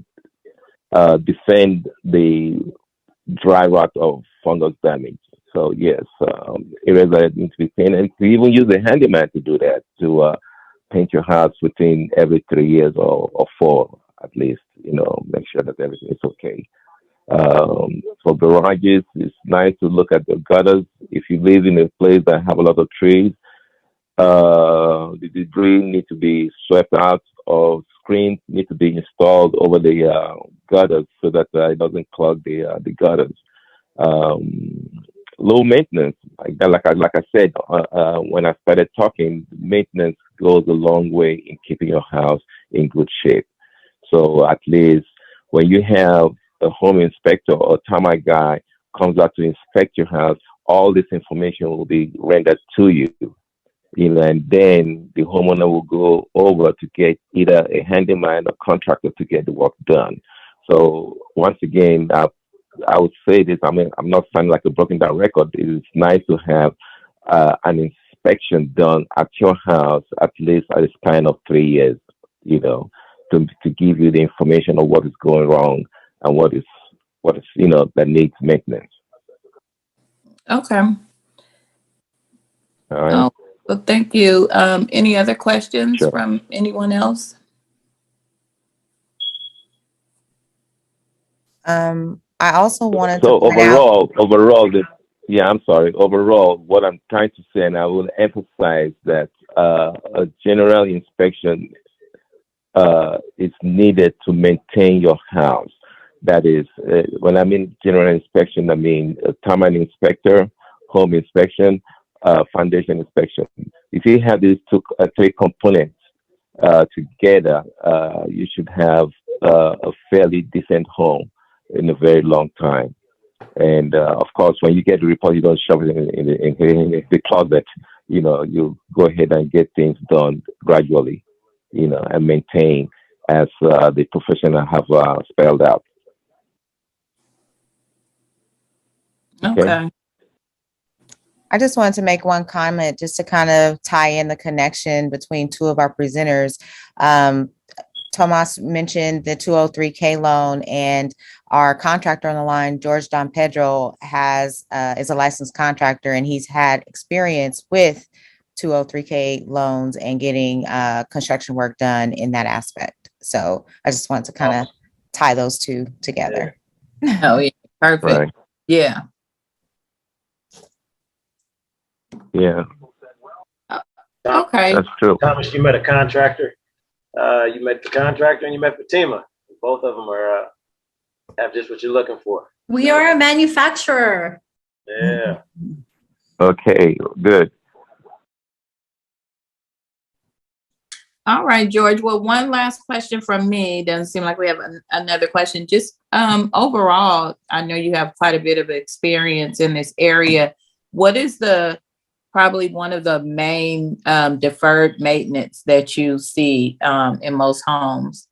defend the dry rot of fungus damage. So yes, areas that need to be painted. You can even use a handyman to do that, to paint your house within every 3 years or four at least. Make sure that everything is okay. For garages, it's nice to look at the gutters. If you live in a place that have a lot of trees, the debris need to be swept out, or screens need to be installed over the gutters so that it doesn't clog the gutters. Um, Low maintenance, like that, like I said when I started talking, maintenance goes a long way in keeping your house in good shape. So at least when you have a home inspector or termite guy comes out to inspect your house, all this information will be rendered to you. And then the homeowner will go over to get either a handyman or contractor to get the work done. So once again, I would say this. I mean, I'm not sounding like a broken down record. It is nice to have an inspection done at your house at least at a span of 3 years. To give you the information of what is going wrong and what is that needs maintenance. Okay. All right. Oh, well, thank you. Any other questions Sure. from anyone else? I also wanted So to point out. I'm sorry. Overall, what I'm trying to say, and I will emphasize that a general inspection is needed to maintain your house. That is, when I mean general inspection, I mean a termite inspector, home inspection, foundation inspection. If you have these three components together, you should have a fairly decent home in a very long time. And of course, when you get the report, you don't shove it in the closet. You go ahead and get things done gradually, and maintain as the professional have spelled out. Okay. I just wanted to make one comment just to kind of tie in the connection between two of our presenters. Tomas mentioned the 203K loan, and our contractor on the line, George Don Pedro, is a licensed contractor, and he's had experience with 203K loans and getting construction work done in that aspect. So I just want to kind of tie those two together. Oh, yeah. Perfect. Right. Yeah. Yeah, Okay. that's true. Thomas, you met a contractor. You met the contractor and you met Fatima. Both of them are have just what you're looking for. We are a manufacturer. Yeah. Okay, good. All right, George. Well, one last question from me. Doesn't seem like we have another question. Just overall, I know you have quite a bit of experience in this area. What is probably one of the main deferred maintenance that you see in most homes?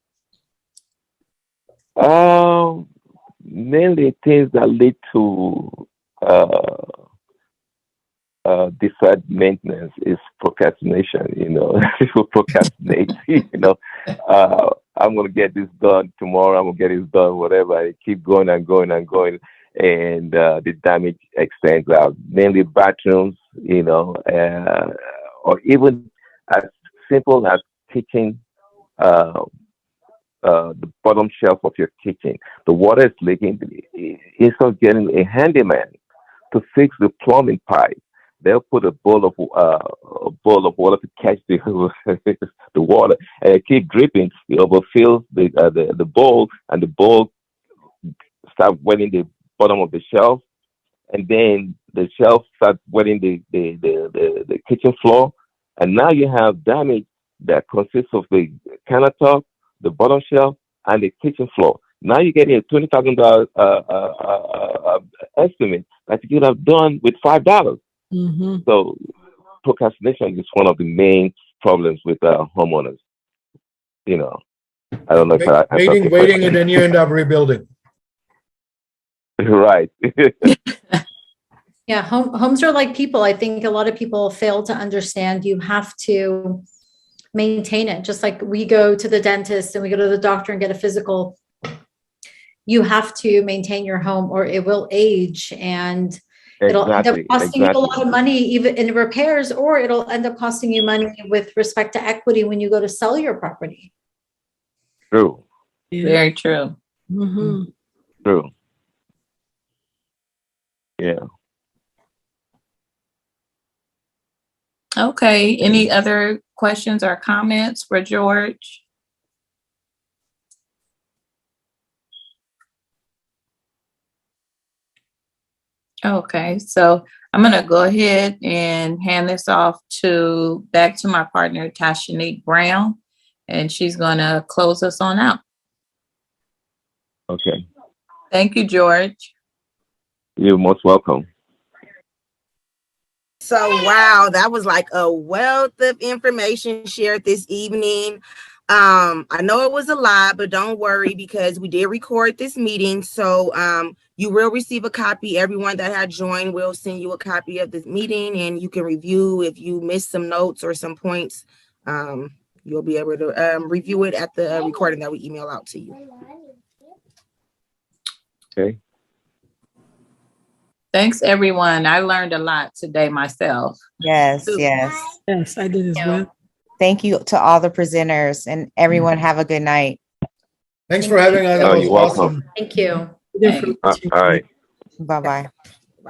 Mainly things that lead to deferred maintenance is procrastination. People procrastinate. I'm gonna get this done tomorrow. I'm gonna get this done, whatever. I keep going and going and going, and the damage extends out. Mainly bathrooms, or even as simple as kitchen. The bottom shelf of your kitchen, the water is leaking. Instead of getting a handyman to fix the plumbing pipe, they'll put a bowl of water to catch the the water, and it keep dripping. It overfills the bowl, and the bowl start wetting the bottom of the shelf, and then the shelf starts wetting the kitchen floor, and now you have damage that consists of the countertop, the bottom shelf, and the kitchen floor. Now you're getting a $20,000 estimate that you could have done with $5. Mm-hmm. So procrastination is one of the main problems with homeowners. I don't know if I Waiting, and then you end up rebuilding. Right. Yeah, homes are like people. I think a lot of people fail to understand you have to maintain it. Just like we go to the dentist and we go to the doctor and get a physical, you have to maintain your home or it will age, and it'll end up costing you a lot of money even in repairs, or it'll end up costing you money with respect to equity when you go to sell your property. True. Yeah. Very true. Mm-hmm. True. Yeah. Okay. Any other questions or comments for George? Okay, so I'm gonna go ahead and hand this off back to my partner, Tashanique Brown, and she's gonna close us on out. Okay. Thank you, George. You're most welcome. So, wow, that was like a wealth of information shared this evening. I know it was a lot, but don't worry because we did record this meeting. So you will receive a copy. Everyone that had joined will send you a copy of this meeting and you can review. If you missed some notes or some points, you'll be able to review it at the recording that we email out to you. Okay. Thanks, everyone. I learned a lot today myself. Yes, yes. Yes, I did as well. Thank you to all the presenters, and everyone have a good night. Thanks for having us. That was you're welcome. awesome. Thank you. Thanks. All right. Bye-bye.